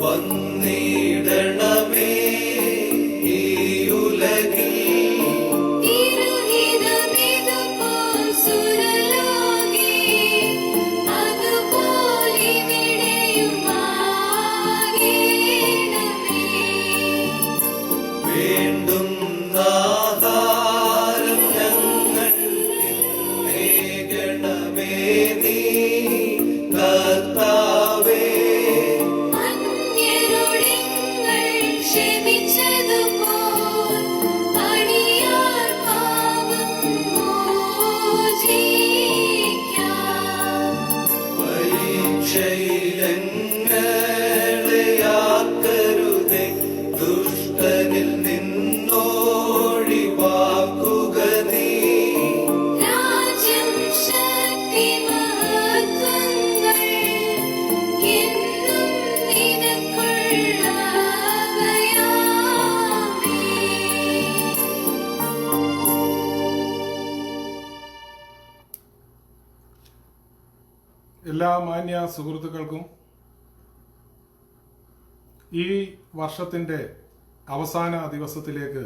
വന്നിടണമേ ഈ ഉലകിൽ വേണ്ടുന്ന ആഹാരം ഞങ്ങൾക്കേകണമേ നീ കർത്താവേ. പരീക്ഷയിലെങ്ങളെയാക്കരുതേ, ദുഷ്ടനിൽ നിന്നോഴിവാക്കുക നീ. എല്ലാ മാന്യ സുഹൃത്തുക്കൾക്കും ഈ വർഷത്തിൻ്റെ അവസാന ദിവസത്തിലേക്ക്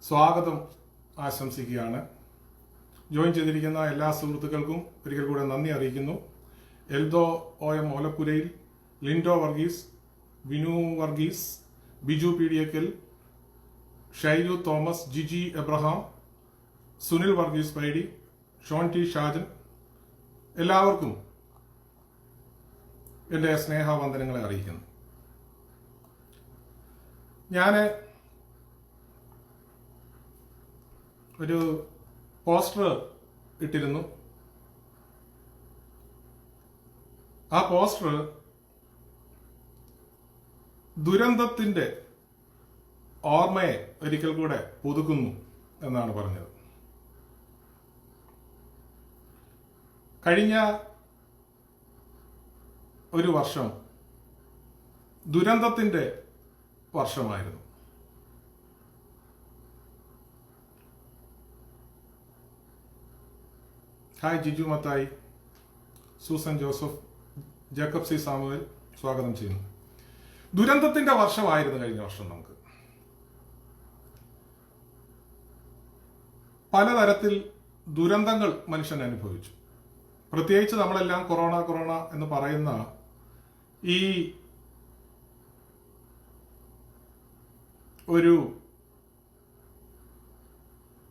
സ്വാഗതം ആശംസിക്കുകയാണ്. ജോയിൻ ചെയ്തിരിക്കുന്ന എല്ലാ സുഹൃത്തുക്കൾക്കും ഒരിക്കൽ കൂടെ നന്ദി അറിയിക്കുന്നു. എൽദോ OM ഓലപ്പുരയിൽ, ലിൻഡോ വർഗീസ്, വിനു വർഗീസ്, ബിജു PDക്കൽ, ഷൈലു തോമസ്, ജിജി എബ്രഹാം, സുനിൽ വർഗീസ് പൈഡി, ഷോൺ ടി ഷാജൻ, എല്ലാവർക്കും എൻ്റെ സ്നേഹവന്ദനങ്ങളെ അറിയിക്കുന്നു. ഞാൻ ഒരു പോസ്റ്റർ ഇട്ടിരുന്നു. ആ പോസ്റ്റർ ദുരന്തത്തിൻ്റെ ഓർമ്മയെ ഒരിക്കൽ കൂടെ പുതുക്കുന്നു എന്നാണ് പറഞ്ഞത്. കഴിഞ്ഞ ഒരു വർഷം ദുരന്തത്തിൻ്റെ വർഷമായിരുന്നു. Hi Jiju Mathai, Susan Joseph, Jacob C Samuel, സ്വാഗതം ചെയ്യുന്നു. ദുരന്തത്തിന്റെ വർഷമായിരുന്നു കഴിഞ്ഞ വർഷം. നമുക്ക് പലതരത്തിൽ ദുരന്തങ്ങൾ മനുഷ്യൻ അനുഭവിച്ചു. പ്രത്യേകിച്ച് നമ്മളെല്ലാം കൊറോണ എന്ന് പറയുന്ന ഈ ഒരു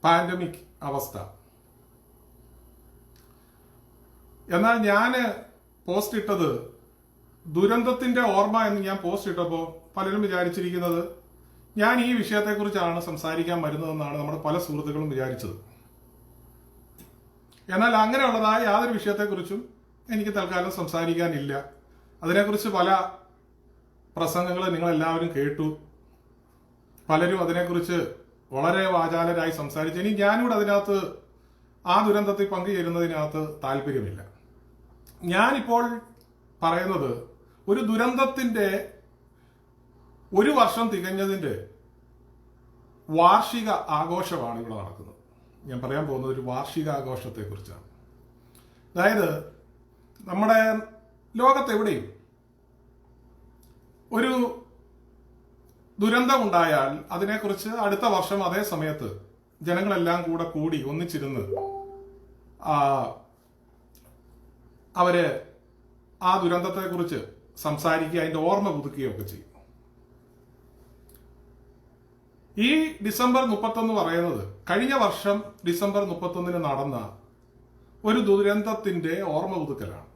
പാൻഡമിക് അവസ്ഥ. എന്നാൽ ഞാൻ പോസ്റ്റ് ഇട്ടത് ദുരന്തത്തിന്റെ ഓർമ്മ എന്ന് ഞാൻ പോസ്റ്റ് ഇട്ടപ്പോൾ പലരും വിചാരിച്ചിരിക്കുന്നത് ഞാൻ ഈ വിഷയത്തെക്കുറിച്ചാണ് സംസാരിക്കാൻ വരുന്നതെന്നാണ് നമ്മുടെ പല സുഹൃത്തുക്കളും വിചാരിച്ചത്. എന്നാൽ അങ്ങനെയുള്ളതായ യാതൊരു വിഷയത്തെക്കുറിച്ചും എനിക്ക് തൽക്കാലം സംസാരിക്കാനില്ല. അതിനെക്കുറിച്ച് പല പ്രസംഗങ്ങൾ നിങ്ങളെല്ലാവരും കേട്ടു. പലരും അതിനെക്കുറിച്ച് വളരെ വാചാലരായി സംസാരിച്ചു. ഇനി ഞാനിവിടെ അതിനകത്ത് ആ ദുരന്തത്തിൽ പങ്കുചേരുന്നതിനകത്ത് താല്പര്യമില്ല. ഞാനിപ്പോൾ പറയുന്നത് ഒരു ദുരന്തത്തിന്റെ ഒരു വർഷം തികഞ്ഞതിന്റെ വാർഷിക ആഘോഷമാണ് ഇവിടെ നടക്കുന്നത്. ഞാൻ പറയാൻ പോകുന്നത് ഒരു വാർഷികാഘോഷത്തെ കുറിച്ചാണ്. അതായത് നമ്മുടെ ലോകത്തെവിടെയും ഒരു ദുരന്തമുണ്ടായാൽ അതിനെക്കുറിച്ച് അടുത്ത വർഷം അതേ സമയത്ത് ജനങ്ങളെല്ലാം കൂടി ഒന്നിച്ചിരുന്ന് അവര് ആ ദുരന്തത്തെക്കുറിച്ച് സംസാരിക്കുക, അതിന്റെ ഓർമ്മ പുതുക്കുകയൊക്കെ ചെയ്യും. ഈ ഡിസംബർ 31 പറയുന്നത് കഴിഞ്ഞ വർഷം ഡിസംബർ 31 നടന്ന ഒരു ദുരന്തത്തിന്റെ ഓർമ്മ പുതുക്കലാണ്.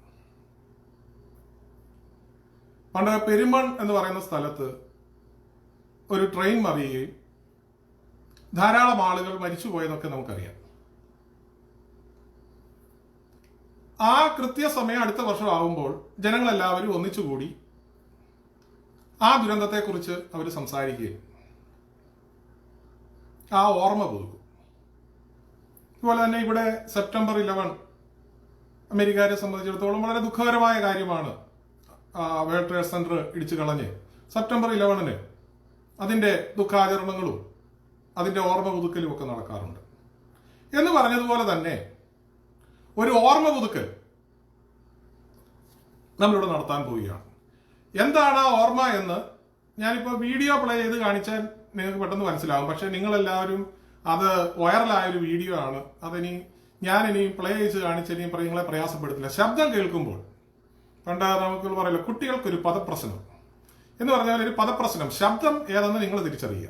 പണ്ട് പെരുമൺ എന്ന് പറയുന്ന സ്ഥലത്ത് ഒരു ട്രെയിൻ മറിയുകയും ധാരാളം ആളുകൾ മരിച്ചുപോയതൊക്കെ നമുക്കറിയാം. ആ കൃത്യസമയം അടുത്ത വർഷം ആകുമ്പോൾ ജനങ്ങളെല്ലാവരും ഒന്നിച്ചുകൂടി ആ ദുരന്തത്തെക്കുറിച്ച് അവർ സംസാരിക്കുകയും ആ ഓർമ്മ പുതുക്കും. അതുപോലെ തന്നെ ഇവിടെ സെപ്റ്റംബർ 11 അമേരിക്കയെ സംബന്ധിച്ചിടത്തോളം വളരെ ദുഃഖകരമായ കാര്യമാണ്. വേൾഡ് ട്രേഡ് സെന്റർ ഇടിച്ചു കളഞ്ഞ് സെപ്റ്റംബർ 11 അതിന്റെ ദുഃഖാചരണങ്ങളും അതിന്റെ ഓർമ്മ പുതുക്കലും ഒക്കെ നടക്കാറുണ്ട്. എന്ന് പറഞ്ഞതുപോലെ തന്നെ ഒരു ഓർമ്മ പുതുക്കൽ നമ്മളിവിടെ നടത്താൻ പോവുകയാണ്. എന്താണ് ആ ഓർമ്മ എന്ന് ഞാനിപ്പോൾ വീഡിയോ പ്ലേ ചെയ്ത് കാണിച്ചാൽ നിങ്ങൾക്ക് പെട്ടെന്ന് മനസ്സിലാവും. പക്ഷെ നിങ്ങളെല്ലാവരും അത് വൈറലായ ഒരു വീഡിയോ ആണ്. ഞാനിനി പ്ലേ ചെയ്ത് കാണിച്ചിനി നിങ്ങളെ പ്രയാസപ്പെടുത്തില്ല. ശബ്ദം കേൾക്കുമ്പോൾ പണ്ട് നമുക്ക് പറയല്ലോ കുട്ടികൾക്കൊരു പദപ്രശ്നം എന്ന് പറഞ്ഞാൽ ഒരു പദപ്രശ്നം, ശബ്ദം ഏതെന്ന് നിങ്ങൾ തിരിച്ചറിയുക.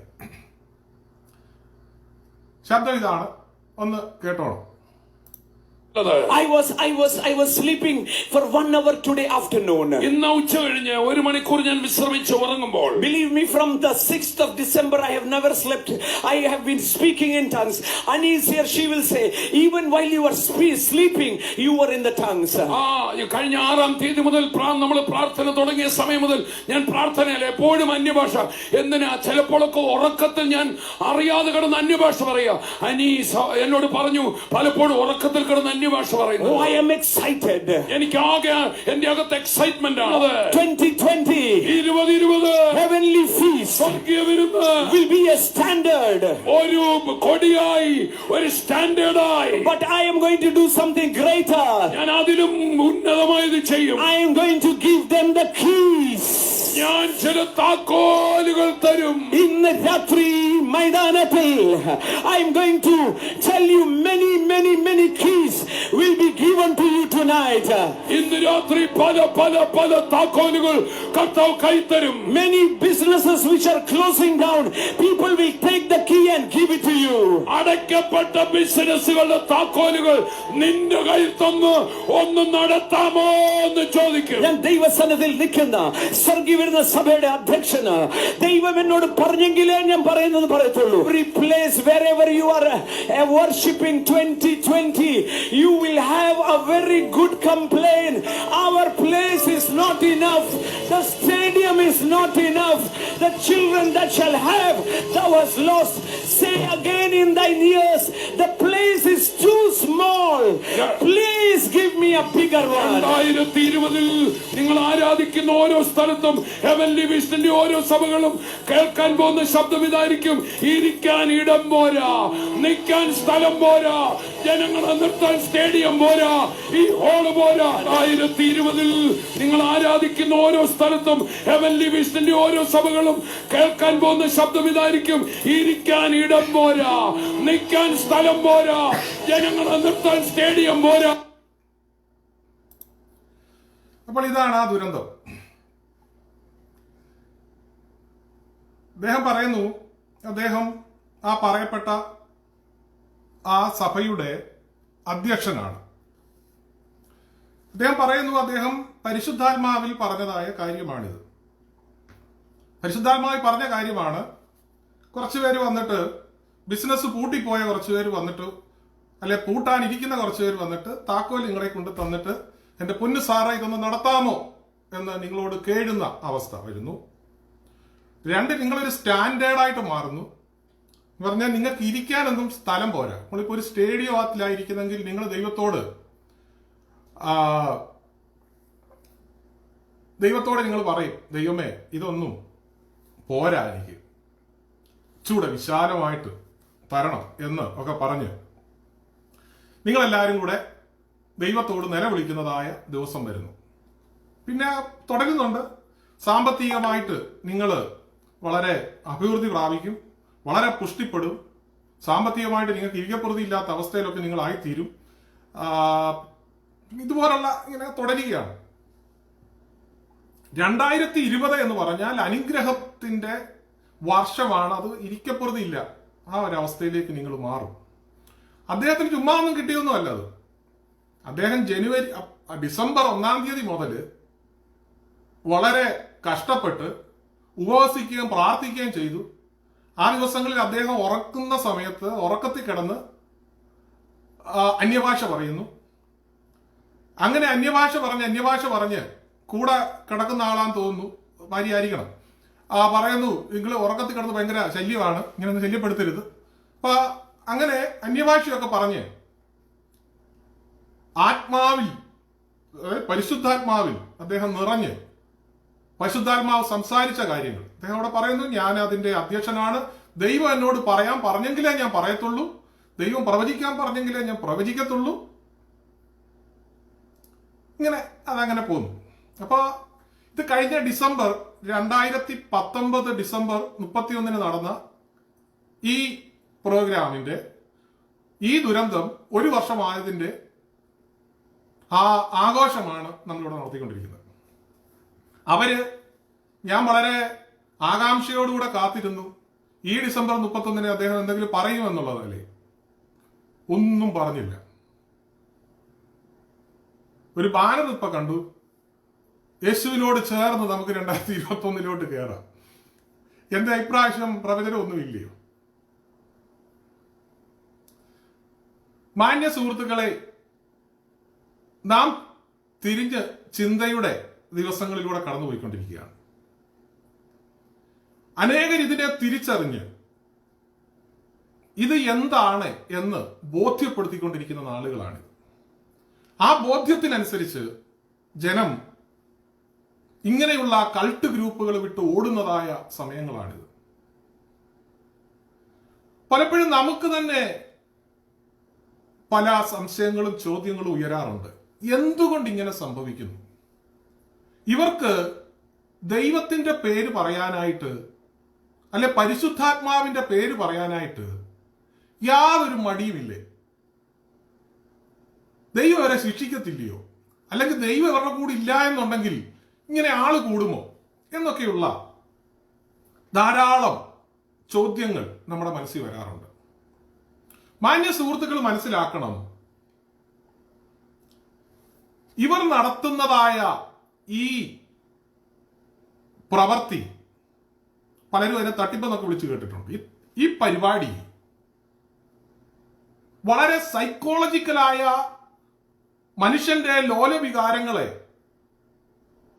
ശബ്ദം ഇതാണ്, ഒന്ന് കേട്ടോളൂ. I was sleeping for 1 hour today afternoon. ഇന്ന് ഉച്ച കഴിഞ്ഞ് 1 മണിക്കൂർ ഞാൻ വിശ്രമിച്ച് ഉറങ്ങുമ്പോൾ, Believe me, from the 6th of December I have never slept. I have been speaking in tongues. Annie is here, she will say, even while you were sleeping, you were in the tongues. കഴിഞ്ഞ 6-ാം തീയതി മുതൽ നമ്മൾ പ്രാർത്ഥന തുടങ്ങിയ സമയം മുതൽ ഞാൻ പ്രാർത്ഥനയിൽ എപ്പോഴും അന്യഭാഷ. എന്തിനാ? ചിലപ്പോഴൊക്കെ ഉറക്കത്തിൽ ഞാൻ അറിയാതെ കിടന്ന് അന്യഭാഷ പറയാ. അനി എന്നോട് പറഞ്ഞു പലപ്പോഴും ഉറക്കത്തിൽ കിടന്ന് അന്യഭാഷ പറയുന്നു. Oh, I am excited. എനിക്ക് ആകെ എന്റെ അകത്ത് എക്സൈറ്റ്മെന്റ് ആണ്. 2020 2020 heavenly feast സ്വർഗീയ വിരുന്ന് will be a standard. ഒരു കൊടിയായി, ഒരു സ്റ്റാൻഡേർഡായി. But I am going to do something greater. ഞാൻ അതിലും ഉന്നതമായത് ചെയ്യും. I am going to give them the keys. ഞാൻ ചില താക്കോലുകൾ തരും. In the Ratri Maidanatil, I am going to tell you many keys will be given to you tonight. ഇന്ന് രാത്രി പല താക്കോലുകൾ കർത്താവ് കൈത്തരും. Many businesses which are closing down, people will take the key and give it to you. അടയ്ക്കപ്പെട്ട ബിസിനസ്സുകളുടെ താക്കോലുകൾ നിന്റെ കയ്യിൽ തന്ന് ഒന്ന് നടത്താമോ എന്ന് ചോദിക്കും. ഞാൻ ദൈവസന്നിധിയിൽ നിൽക്കുന്ന സ്വർഗീയ വിരുന്ന സഭയുടെ അധ്യക്ഷന് ദൈവം എന്നോട് പറഞ്ഞെങ്കിലേ ഞാൻ പറയുന്നത് പറയത്തുള്ളൂ. Every place wherever you are worshiping 2020, you will have a very good complaint. Our place is not enough. The stadium is not enough. The children that shall have, thou hast lost. Say again in thine ears, the place is too small. Please give me a bigger one. 2020 നിങ്ങൾ ആരാധിക്കുന്ന ഓരോ സ്ഥലത്തും heavenly വിഷന്റെ ഓരോ സഭകളും കേൾക്കാൻ പോകുന്ന ശബ്ദം ഇതായിരിക്കും: ഇരിക്കാൻ ഇടം പോരാ, നിൽക്കാൻ സ്ഥലം പോരാ, ജനങ്ങളെ നിർത്താൻ സ്റ്റേഡിയം പോരാ, ഈ ഹോള് പോരാ. 2020 നിങ്ങൾ ആരാധിക്കുന്ന ഓരോ സ്ഥലത്തും ഹെവൻലി വിഷന്റെ ഓരോ സഭകളും കേൾക്കാൻ പോകുന്ന ശബ്ദം ഇതായിരിക്കും: ഇരിക്കാൻ ഇടം പോരാ, നിൽക്കാൻ സ്ഥലം പോരാ, ജനങ്ങളെ നിർത്താൻ സ്റ്റേഡിയം പോരാ. അപ്പോൾ ഇതാണ് ആ ദുരന്തം. അദ്ദേഹം പറയുന്നു, അദ്ദേഹം ആ പറയപ്പെട്ട ആ സഭയുടെ അധ്യക്ഷനാണ്. അദ്ദേഹം പറയുന്നു, അദ്ദേഹം പരിശുദ്ധാത്മാവിൽ പറഞ്ഞതായ കാര്യമാണിത്. പരിശുദ്ധാത്മാവിൽ പറഞ്ഞ കാര്യമാണ്. കുറച്ചുപേര് വന്നിട്ട്, ബിസിനസ് പൂട്ടിപ്പോയ കുറച്ചുപേര് വന്നിട്ട്, അല്ലെ പൂട്ടാനിരിക്കുന്ന കുറച്ചുപേര് വന്നിട്ട് താക്കോൽ നിങ്ങളെ കൊണ്ട് തന്നിട്ട്, എന്റെ പൊന്നു സാറേ ഇതൊന്ന് നടത്താമോ എന്ന് നിങ്ങളോട് കേഴുന്ന അവസ്ഥ വരുന്നു. 2, നിങ്ങളൊരു സ്റ്റാൻഡേർഡായിട്ട് മാറുന്നു. പറഞ്ഞാൽ നിങ്ങൾക്ക് ഇരിക്കാനൊന്നും സ്ഥലം പോരാ. നമ്മളിപ്പോ ഒരു സ്റ്റേഡിയത്തിലായിരിക്കുന്നെങ്കിൽ നിങ്ങൾ ദൈവത്തോട് നിങ്ങൾ പറയും, ദൈവമേ ഇതൊന്നും പോരാ, എനിക്ക് ചൂടെ വിശാലമായിട്ട് തരണം എന്ന് ഒക്കെ പറഞ്ഞ് നിങ്ങളെല്ലാവരും കൂടെ ദൈവത്തോട് നിലവിളിക്കുന്നതായ ദിവസം വരുന്നു. പിന്നെ തുടരുന്നുണ്ട്, സാമ്പത്തികമായിട്ട് നിങ്ങൾ വളരെ അഭിവൃദ്ധി പ്രാപിക്കും, വളരെ പുഷ്ടിപ്പെടും, സാമ്പത്തികമായിട്ട് നിങ്ങൾക്ക് ഇരിക്കപ്പുറതി ഇല്ലാത്ത അവസ്ഥയിലൊക്കെ നിങ്ങൾ ആയിത്തീരും. ഇതുപോലുള്ള ഇങ്ങനെ തുടരുകയാണ്. 2020 എന്ന് പറഞ്ഞാൽ അനുഗ്രഹത്തിന്റെ വർഷമാണ്. അത് ഇരിക്കപ്പുറതി ഇല്ല, ആ ഒരവസ്ഥയിലേക്ക് നിങ്ങൾ മാറും. അദ്ദേഹത്തിന് ചുമ്മാ ഒന്നും കിട്ടിയൊന്നും അല്ല അത്. അദ്ദേഹം ഡിസംബർ 1-ാം തീയതി മുതൽ വളരെ കഷ്ടപ്പെട്ട് ഉപവസിക്കുകയും പ്രാർത്ഥിക്കുകയും ചെയ്തു. ആ ദിവസങ്ങളിൽ അദ്ദേഹം ഉറക്കുന്ന സമയത്ത് ഉറക്കത്തിൽ കിടന്ന് അന്യഭാഷ പറയുന്നു. അങ്ങനെ അന്യഭാഷ പറഞ്ഞ് കൂടെ കിടക്കുന്ന ആളാന്ന് തോന്നുന്നു, ഭാര്യയായിരിക്കണം. പറയുന്നു, നിങ്ങൾ ഉറക്കത്തിൽ കിടന്ന് ഭയങ്കര ശല്യമാണ്, ഇങ്ങനെയൊന്നും ശല്യപ്പെടുത്തരുത്. അപ്പൊ അങ്ങനെ അന്യഭാഷയൊക്കെ പറഞ്ഞ് ആത്മാവിൽ, പരിശുദ്ധാത്മാവിൽ അദ്ദേഹം നിറഞ്ഞ് പരിശുദ്ധാത്മാവ് സംസാരിച്ച കാര്യങ്ങൾ അദ്ദേഹം അവിടെ പറയുന്നു. ഞാൻ അതിന്റെ അധ്യക്ഷനാണ്. ദൈവം എന്നോട് പറയാൻ പറഞ്ഞെങ്കിലേ ഞാൻ പറയത്തുള്ളൂ, ദൈവം പ്രവചിക്കാൻ പറഞ്ഞെങ്കിലേ ഞാൻ പ്രവചിക്കത്തുള്ളൂ. ഇങ്ങനെ അതങ്ങനെ പോന്നു. അപ്പൊ ഇത് കഴിഞ്ഞ ഡിസംബർ 2019 ഡിസംബർ 31 നടന്ന ഈ പ്രോഗ്രാമിന്റെ ഈ ദുരന്തം ഒരു വർഷമായതിന്റെ ആ ആഘോഷമാണ് നമ്മളിവിടെ നടത്തിക്കൊണ്ടിരിക്കുന്നത്. ഞാൻ വളരെ ആകാംക്ഷയോടുകൂടെ കാത്തിരുന്നു. ഈ ഡിസംബർ 31 അദ്ദേഹം എന്തെങ്കിലും പറയുമെന്നുള്ളതല്ലേ. ഒന്നും പറഞ്ഞില്ല. ഒരു ബാനർ ഇപ്പൊ കണ്ടു, യേശുവിനോട് ചേർന്ന് നമുക്ക് 2021 കയറാം. എന്റെ ഇപ്രാവശ്യം പ്രവചനം ഒന്നുമില്ലയോ? മാന്യ സുഹൃത്തുക്കളെ, നാം തിരിഞ്ഞ് ചിന്തയുടെ ദിവസങ്ങളിലൂടെ കടന്നുപോയിക്കൊണ്ടിരിക്കുകയാണ്. അനേകർ ഇതിനെ തിരിച്ചറിഞ്ഞ് ഇത് എന്താണ് എന്ന് ബോധ്യപ്പെടുത്തിക്കൊണ്ടിരിക്കുന്ന നാളുകളാണിത്. ആ ബോധ്യത്തിനനുസരിച്ച് ജനം ഇങ്ങനെയുള്ള കൾട്ട് ഗ്രൂപ്പുകൾ വിട്ട് ഓടുന്നതായ സമയങ്ങളാണിത്. പലപ്പോഴും നമുക്ക് തന്നെ പല സംശയങ്ങളും ചോദ്യങ്ങളും ഉയരാറുണ്ട്. എന്തുകൊണ്ട് ഇങ്ങനെ സംഭവിക്കുന്നു? ഇവർക്ക് ദൈവത്തിന്റെ പേര് പറയാനായിട്ട്, അല്ലെ പരിശുദ്ധാത്മാവിന്റെ പേര് പറയാനായിട്ട് യാതൊരു മടിയുമില്ലേ? ദൈവം അവരെ ശിക്ഷിക്കത്തില്ലയോ? അല്ലെങ്കിൽ ദൈവം ഇവരുടെ കൂടെ ഇല്ല എന്നുണ്ടെങ്കിൽ ഇങ്ങനെ ആള് കൂടുമോ എന്നൊക്കെയുള്ള ധാരാളം ചോദ്യങ്ങൾ നമ്മുടെ മനസ്സിൽ വരാറുണ്ട്. മാന്യ സുഹൃത്തുക്കൾ മനസ്സിലാക്കണം, ഇവർ നടത്തുന്നതായ ഈ പ്രവൃത്തി, പലരും അതിനെ തട്ടിപ്പെന്നൊക്കെ വിളിച്ചു കേട്ടിട്ടുണ്ട്. ഈ പരിപാടി വളരെ സൈക്കോളജിക്കലായ മനുഷ്യന്റെ ലോലവികാരങ്ങളെ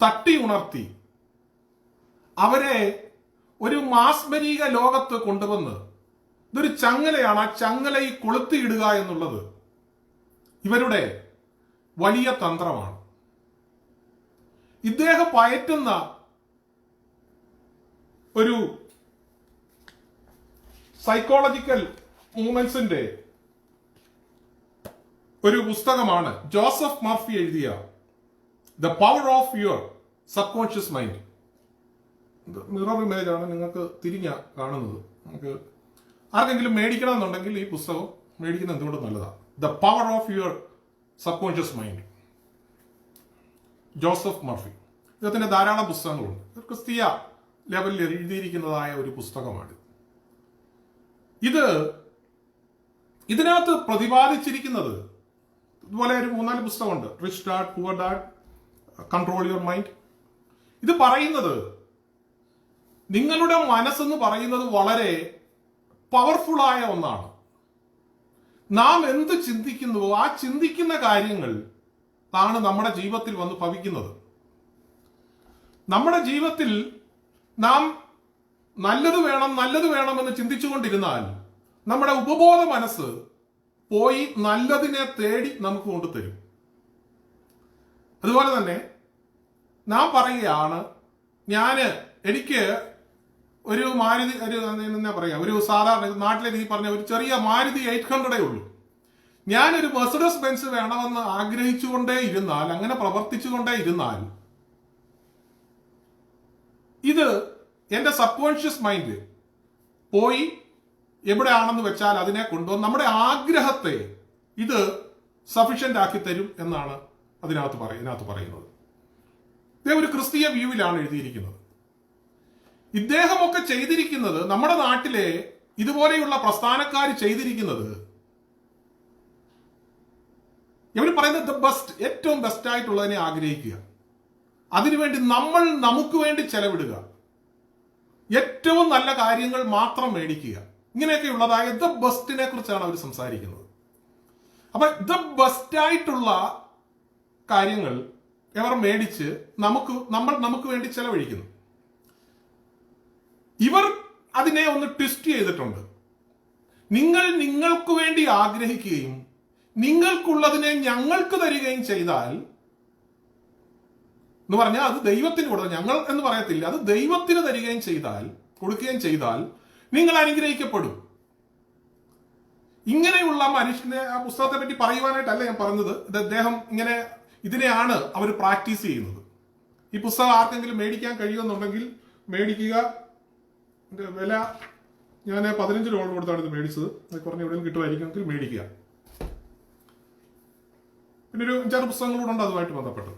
തട്ടി ഉണർത്തി അവരെ ഒരു മാസ്മരിക ലോകത്ത് കൊണ്ടുവന്ന് ഇതൊരു ചങ്ങലയാണ്, ആ ചങ്ങലയിൽ കൊളുത്തിയിടുക എന്നുള്ളത് ഇവരുടെ വലിയ തന്ത്രമാണ്. ഇദ്ദേഹം പയറ്റുന്ന ഒരു സൈക്കോളജിക്കൽ മൂവ്മെന്റ്സിന്റെ ഒരു പുസ്തകമാണ് ജോസഫ് മർഫി എഴുതിയ the power of your sub conscious mind. Mirror image ആണ് നിങ്ങൾക്ക് തിരിഞ്ഞ കാണുന്നത്. നമുക്ക് ആർക്കെങ്കിലും മേടിക്കണമെന്നുണ്ടെങ്കിൽ ഈ പുസ്തകം മേടിക്കുന്നത് എന്തുകൊണ്ട് നല്ലതാണ്. The power of your sub conscious mind, Joseph Murphy. ഇദ്ദേഹത്തിന്റെ ധാരാളം പുസ്തകങ്ങളുണ്ട്. ക്രിസ്തീയ ലെവലിൽ എഴുതിയിരിക്കുന്നതായ ഒരു പുസ്തകമാണ്. ഇതിനകത്ത് പ്രതിപാദിച്ചിരിക്കുന്നത് ഇതുപോലെ ഒരു 3-4 പുസ്തകമുണ്ട്. Rich dad, poor dad, control your mind. ഇത് പറയുന്നത് നിങ്ങളുടെ മനസ്സെന്ന് പറയുന്നത് വളരെ പവർഫുള്ളായ ഒന്നാണ്. നാം എന്ത് ചിന്തിക്കുന്നുവോ ആ ചിന്തിക്കുന്ന കാര്യങ്ങൾ ആണ് നമ്മുടെ ജീവിതത്തിൽ വന്ന് ഭവിക്കുന്നത്. നമ്മുടെ ജീവിതത്തിൽ നാം നല്ലത് വേണം എന്ന് ചിന്തിച്ചുകൊണ്ടിരുന്നാൽ നമ്മുടെ ഉപബോധ മനസ്സ് പോയി നല്ലതിനെ തേടി നമുക്ക് കൊണ്ടുതരും. അതുപോലെ തന്നെ നാം പറയുകയാണ്, എനിക്ക് ഒരു മാരുതി, ഒരു സാധാരണ നാട്ടിലെ രീതി പറഞ്ഞ ഒരു ചെറിയ മാരുതി 800 ഉള്ളൂ. ഞാനൊരു മെർസിഡസ് ബെൻസ് വേണമെന്ന് ആഗ്രഹിച്ചുകൊണ്ടേ ഇരുന്നാൽ, അങ്ങനെ പ്രവർത്തിച്ചുകൊണ്ടേ ഇരുന്നാൽ, ഇത് എന്റെ സബ് കോൺഷ്യസ് മൈൻഡ് പോയി എവിടെയാണെന്ന് വെച്ചാൽ അതിനെ കൊണ്ടുവന്ന് നമ്മുടെ ആഗ്രഹത്തെ ഇത് സഫിഷ്യന്റ് ആക്കി തരും എന്നാണ് ഇതിനകത്ത് പറയുന്നത്. ഇദ്ദേഹം ഒരു ക്രിസ്തീയ വ്യൂവിലാണ് എഴുതിയിരിക്കുന്നത്. ഇദ്ദേഹമൊക്കെ ചെയ്തിരിക്കുന്നത്, നമ്മുടെ നാട്ടിലെ ഇതുപോലെയുള്ള പ്രസ്ഥാനക്കാർ ചെയ്തിരിക്കുന്നത്, ഇവർ പറയുന്നത് ദ ബെസ്റ്റ്, ഏറ്റവും ബെസ്റ്റ് ആയിട്ടുള്ളതിനെ ആഗ്രഹിക്കുക, അതിനുവേണ്ടി നമുക്ക് വേണ്ടി ചെലവിടുക, ഏറ്റവും നല്ല കാര്യങ്ങൾ മാത്രം മേടിക്കുക, ഇങ്ങനെയൊക്കെയുള്ളതായ ദ ബെസ്റ്റിനെ കുറിച്ചാണ് അവർ സംസാരിക്കുന്നത്. അപ്പൊ ദ ബെസ്റ്റ് ആയിട്ടുള്ള കാര്യങ്ങൾ ഇവർ മേടിച്ച് നമുക്ക് വേണ്ടി ചെലവഴിക്കുന്നു. ഇവർ അതിനെ ഒന്ന് ട്വിസ്റ്റ് ചെയ്തിട്ടുണ്ട്. നിങ്ങൾക്ക് വേണ്ടി ആഗ്രഹിക്കുകയും നിങ്ങൾക്കുള്ളതിനെ ഞങ്ങൾക്ക് തരികയും ചെയ്താൽ എന്ന് പറഞ്ഞാൽ അത് ദൈവത്തിന് കൊടുക്കുക, ഞങ്ങൾ എന്ന് പറയത്തില്ല, അത് ദൈവത്തിന് കൊടുക്കുകയും ചെയ്താൽ നിങ്ങൾ അനുഗ്രഹിക്കപ്പെടും. ഇങ്ങനെയുള്ള മനുഷ്യനെ ആ പുസ്തകത്തെ പറ്റി പറയുവാനായിട്ടല്ല ഞാൻ പറഞ്ഞത്. ഇത് അദ്ദേഹം ഇതിനെയാണ് അവർ പ്രാക്ടീസ് ചെയ്യുന്നത്. ഈ പുസ്തകം ആർക്കെങ്കിലും മേടിക്കാൻ കഴിയുമെന്നുണ്ടെങ്കിൽ മേടിക്കുക. ഇതിന്റെ വില ഞാൻ $15 കൊടുത്താണ് ഇത് മേടിച്ചത്. അത് കുറഞ്ഞ എവിടെയും കിട്ടുമായിരിക്കുമെങ്കിൽ മേടിക്കുക. പിന്നെ ഒരു 5-6 പുസ്തകങ്ങളൂടെ ഉണ്ട് അതുമായിട്ട് ബന്ധപ്പെട്ട്.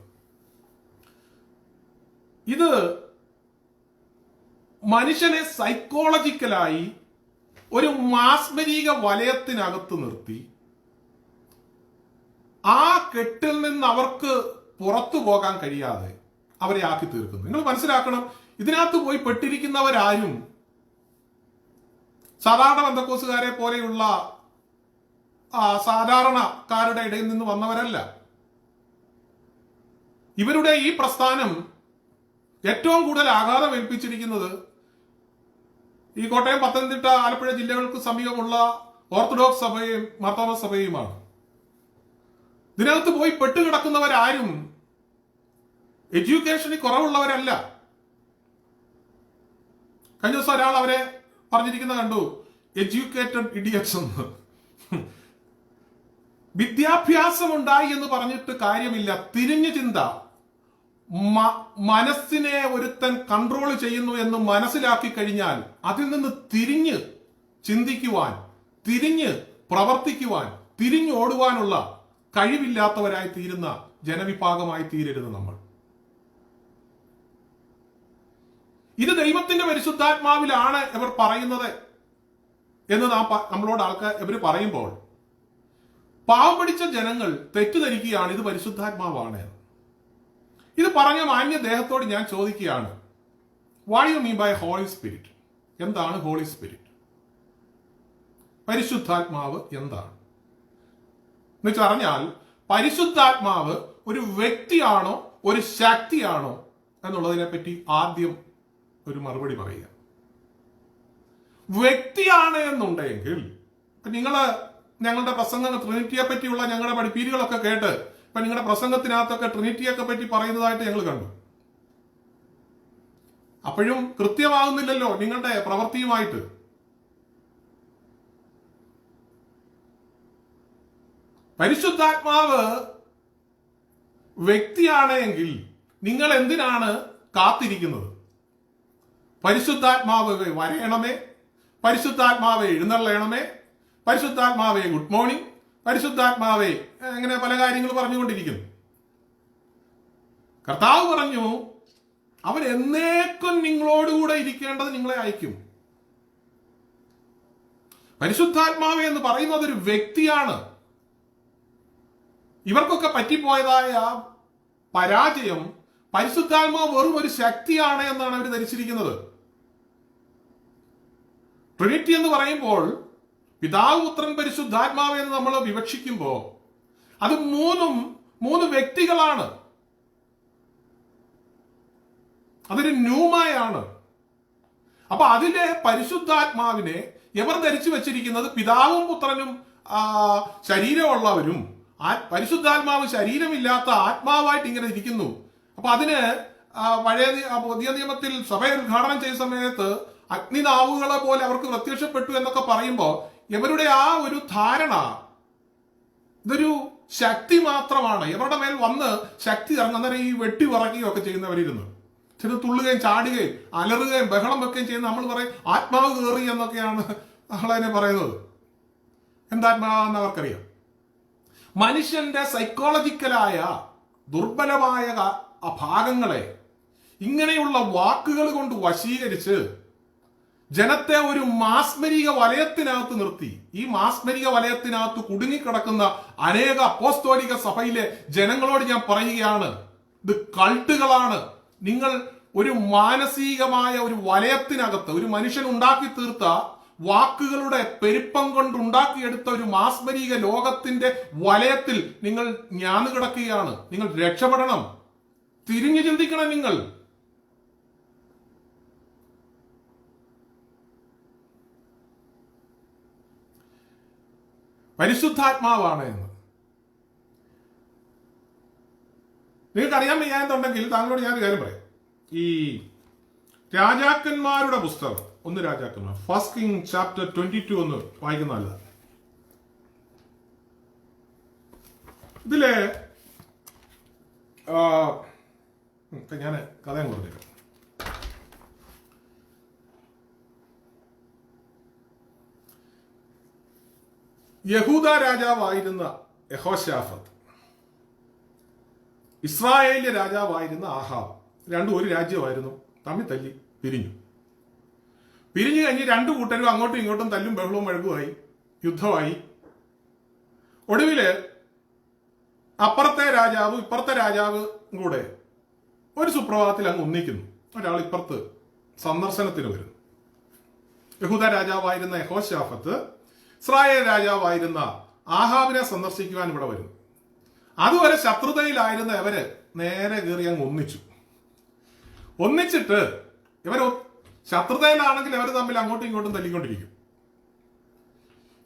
ഇത് മനുഷ്യനെ സൈക്കോളജിക്കലായി ഒരു മാസ്മരിക വലയത്തിനകത്ത് നിർത്തി ആ കെട്ടിൽ നിന്ന് അവർക്ക് പുറത്തു പോകാൻ കഴിയാതെ അവരെ ആക്കി തീർക്കുന്നു. നിങ്ങൾ മനസ്സിലാക്കണം, ഇതിനകത്ത് പോയി പെട്ടിരിക്കുന്നവരാരും സാധാരണ ബന്ധക്കോസുകാരെ പോലെയുള്ള സാധാരണക്കാരുടെ ഇടയിൽ നിന്ന് വന്നവരല്ല. ഇവരുടെ ഈ പ്രസ്ഥാനം ഏറ്റവും കൂടുതൽ ആഘാതം ഏൽപ്പിച്ചിരിക്കുന്നത് ഈ കോട്ടയം, പത്തനംതിട്ട, ആലപ്പുഴ ജില്ലകൾക്ക് സമീപമുള്ള ഓർത്തഡോക്സ് സഭയും മാർത്തോമ സഭയുമാണ്. ഇതിനകത്ത് പോയി പെട്ടുകിടക്കുന്നവരാരും എഡ്യൂക്കേഷനിൽ കുറവുള്ളവരല്ല. കഴിഞ്ഞ ദിവസം ഒരാൾ അവരെ പറഞ്ഞിരിക്കുന്ന കണ്ടു, എഡ്യൂക്കേറ്റഡ് ഇഡിയറ്റ്സ് എന്ന്. വിദ്യാഭ്യാസം ഉണ്ടായി എന്ന് പറഞ്ഞിട്ട് കാര്യമില്ല. തിരിഞ്ഞു ചിന്ത, മനസ്സിനെ ഒരുത്തൻ കൺട്രോൾ ചെയ്യുന്നു എന്ന് മനസ്സിലാക്കി കഴിഞ്ഞാൽ അതിൽ നിന്ന് തിരിഞ്ഞ് ചിന്തിക്കുവാൻ, തിരിഞ്ഞ് പ്രവർത്തിക്കുവാൻ, തിരിഞ്ഞോടുവാനുള്ള കഴിവില്ലാത്തവരായി തീരുന്ന ജനവിഭാഗമായി തീരരുത് നമ്മൾ. ഇത് ദൈവത്തിന്റെ പരിശുദ്ധാത്മാവിലാണ് ഇവർ പറയുന്നത് എന്ന് നമ്മളോട് ഇവർ പറയുമ്പോൾ പാവം പിടിച്ച ജനങ്ങൾ തെറ്റിദ്ധരിക്കുകയാണ് ഇത് പരിശുദ്ധാത്മാവാണ്. ഇത് പറഞ്ഞ മാന്യ ദേഹത്തോട് ഞാൻ ചോദിക്കുകയാണ്, what you mean by holy spirit? എന്താണ് ഹോളി സ്പിരിറ്റ്? പരിശുദ്ധാത്മാവ് എന്താണ് എന്ന് പറഞ്ഞാൽ, പരിശുദ്ധാത്മാവ് ഒരു വ്യക്തിയാണോ ഒരു ശക്തിയാണോ എന്നുള്ളതിനെ പറ്റി ആദ്യം ഒരു മറുപടി പറയുക. വ്യക്തിയാണ് എന്നുണ്ടെങ്കിൽ ഞങ്ങളുടെ പ്രസംഗം ട്രിനിറ്റിയെ പറ്റിയുള്ള ഞങ്ങളുടെ പഠിപ്പീരുകളൊക്കെ കേട്ട് ഇപ്പൊ നിങ്ങളുടെ പ്രസംഗത്തിനകത്തൊക്കെ ട്രിനിറ്റിയൊക്കെ പറ്റി പറയുന്നതായിട്ട് ഞങ്ങൾ കണ്ടു. അപ്പോഴും കൃത്യമാകുന്നില്ലല്ലോ നിങ്ങളുടെ പ്രവൃത്തിയുമായിട്ട്. പരിശുദ്ധാത്മാവ് വ്യക്തിയാണ് എങ്കിൽ നിങ്ങൾ എന്തിനാണ് കാത്തിരിക്കുന്നത്? പരിശുദ്ധാത്മാവ് വരയണമേ, പരിശുദ്ധാത്മാവെ എഴുന്നള്ളണമേ, പരിശുദ്ധാത്മാവെ ഗുഡ് മോർണിംഗ്, പരിശുദ്ധാത്മാവെ, അങ്ങനെ പല കാര്യങ്ങൾ പറഞ്ഞുകൊണ്ടിരിക്കുന്നു. കർത്താവ് പറഞ്ഞു, അവൻ എന്നേക്കും നിങ്ങളോടുകൂടെ ഇരിക്കേണ്ടത് നിങ്ങളെ അയക്കും. പരിശുദ്ധാത്മാവ് എന്ന് പറയുന്നത് ഒരു വ്യക്തിയാണ്. ഇവർക്കൊക്കെ പറ്റിപ്പോയതായ പരാജയം പരിശുദ്ധാത്മാവ് വെറും ഒരു ശക്തിയാണ് എന്നാണ് അവർ ധരിച്ചിരിക്കുന്നത്. ട്രിനിറ്റി എന്ന് പറയുമ്പോൾ പിതാവ്, പുത്രൻ, പരിശുദ്ധാത്മാവ് എന്ന് നമ്മൾ വിവക്ഷിക്കുമ്പോൾ അത് മൂന്ന് വ്യക്തികളാണ്. അതൊരു ന്യൂമായാണ്. അപ്പൊ അതിലെ പരിശുദ്ധാത്മാവിനെ എവർ ധരിച്ചു വെച്ചിരിക്കുന്നത് പിതാവും പുത്രനും ശരീരമുള്ളവരും, പരിശുദ്ധാത്മാവ് ശരീരമില്ലാത്ത ആത്മാവായിട്ട് ഇങ്ങനെ ഇരിക്കുന്നു. അപ്പൊ അതിന് പുതിയ നിയമത്തിൽ സഭയെ ഉദ്ഘാടനം ചെയ്ത സമയത്ത് അഗ്നിനാവുകളെ പോലെ അവർക്ക് പ്രത്യക്ഷപ്പെട്ടു എന്നൊക്കെ പറയുമ്പോൾ ഇവരുടെ ആ ഒരു ധാരണ ഇതൊരു ശക്തി മാത്രമാണ്. ഇവരുടെ മേൽ വന്ന് ശക്തി ഇറങ്ങുന്നവരെ ഈ വെട്ടി വിറക്കുകയും ഒക്കെ ചെയ്യുന്നവരിരുന്നു. ചില തുള്ളുകയും ചാടുകയും അലറുകയും ബഹളം വെക്കുകയും ചെയ്യുന്ന നമ്മൾ പറയും ആത്മാവ് കയറി എന്നൊക്കെയാണ് ആളതിനെ പറയുന്നത്. എന്താത്മാവെന്ന് അവർക്കറിയാം. മനുഷ്യന്റെ സൈക്കോളജിക്കലായ ദുർബലമായ ഭാഗങ്ങളെ ഇങ്ങനെയുള്ള വാക്കുകൾ കൊണ്ട് വശീകരിച്ച് ജനത്തെ ഒരു മാസ്മരിക വലയത്തിനകത്ത് നിർത്തി, ഈ മാസ്മരിക വലയത്തിനകത്ത് കുടുങ്ങിക്കിടക്കുന്ന അനേക അപ്പോസ്തോലിക സഭയിലെ ജനങ്ങളോട് ഞാൻ പറയുകയാണ്, ഇത് കൾട്ടുകളാണ്. നിങ്ങൾ ഒരു മാനസികമായ ഒരു വലയത്തിനകത്ത് ഒരു മനുഷ്യൻ ഉണ്ടാക്കി തീർത്ത വാക്കുകളുടെ പെരുപ്പം കൊണ്ട് ഉണ്ടാക്കിയെടുത്ത ഒരു മാസ്മരിക ലോകത്തിന്റെ വലയത്തിൽ നിങ്ങൾ ഞാന്നു കിടക്കുകയാണ്. നിങ്ങൾ രക്ഷപ്പെടണം, തിരിഞ്ഞു ചിന്തിക്കണം. നിങ്ങൾ പരിശുദ്ധാത്മാവാണ് എന്ന് നിങ്ങൾക്കറിയാൻ വയ്യാന്നുണ്ടെങ്കിൽ താങ്കളോട് ഞാൻ കാര്യം പറയാം. ഈ രാജാക്കന്മാരുടെ പുസ്തകം, 1 രാജാക്കന്മാർ, 1 Kings chapter 22 ഒന്ന് വായിക്കുന്നതല്ല. ഇതിലെ ഞാൻ കഥയും പറഞ്ഞുതരാം. യഹൂദ രാജാവായിരുന്ന യഹോശാഫത്ത്, ഇസ്രായേലിലെ രാജാവായിരുന്ന ആഹാബ്, രണ്ടും ഒരു രാജ്യമായിരുന്നു. തമ്മിൽ തല്ലി പിരിഞ്ഞു കഴിഞ്ഞ് രണ്ടു കൂട്ടരും അങ്ങോട്ടും ഇങ്ങോട്ടും തല്ലും ബഹളവും വഴക്കുമായി, യുദ്ധമായി. ഒടുവില് അപ്പുറത്തെ രാജാവ് ഇപ്പുറത്തെ രാജാവ് കൂടെ ഒരു സുപ്രഭാതത്തിൽ അങ്ങ് ഒന്നിക്കുന്നു. ഒരാൾ ഇപ്പുറത്ത് സന്ദർശനത്തിന് വരുന്നു. യഹൂദ രാജാവായിരുന്ന യഹോശാഫത്ത് ഇസ്രായേൽ രാജാവായിരുന്ന ആഹാബിനെ സന്ദർശിക്കുവാൻ ഇവിടെ വരുന്നു. അതുവരെ ശത്രുതയിലായിരുന്ന ഇവര് നേരെ കയറി അങ്ങ് ഒന്നിച്ചിട്ട് ഇവർ ശത്രുതയിലാണെങ്കിൽ ഇവർ തമ്മിൽ അങ്ങോട്ടും ഇങ്ങോട്ടും തല്ലിക്കൊണ്ടിരിക്കും.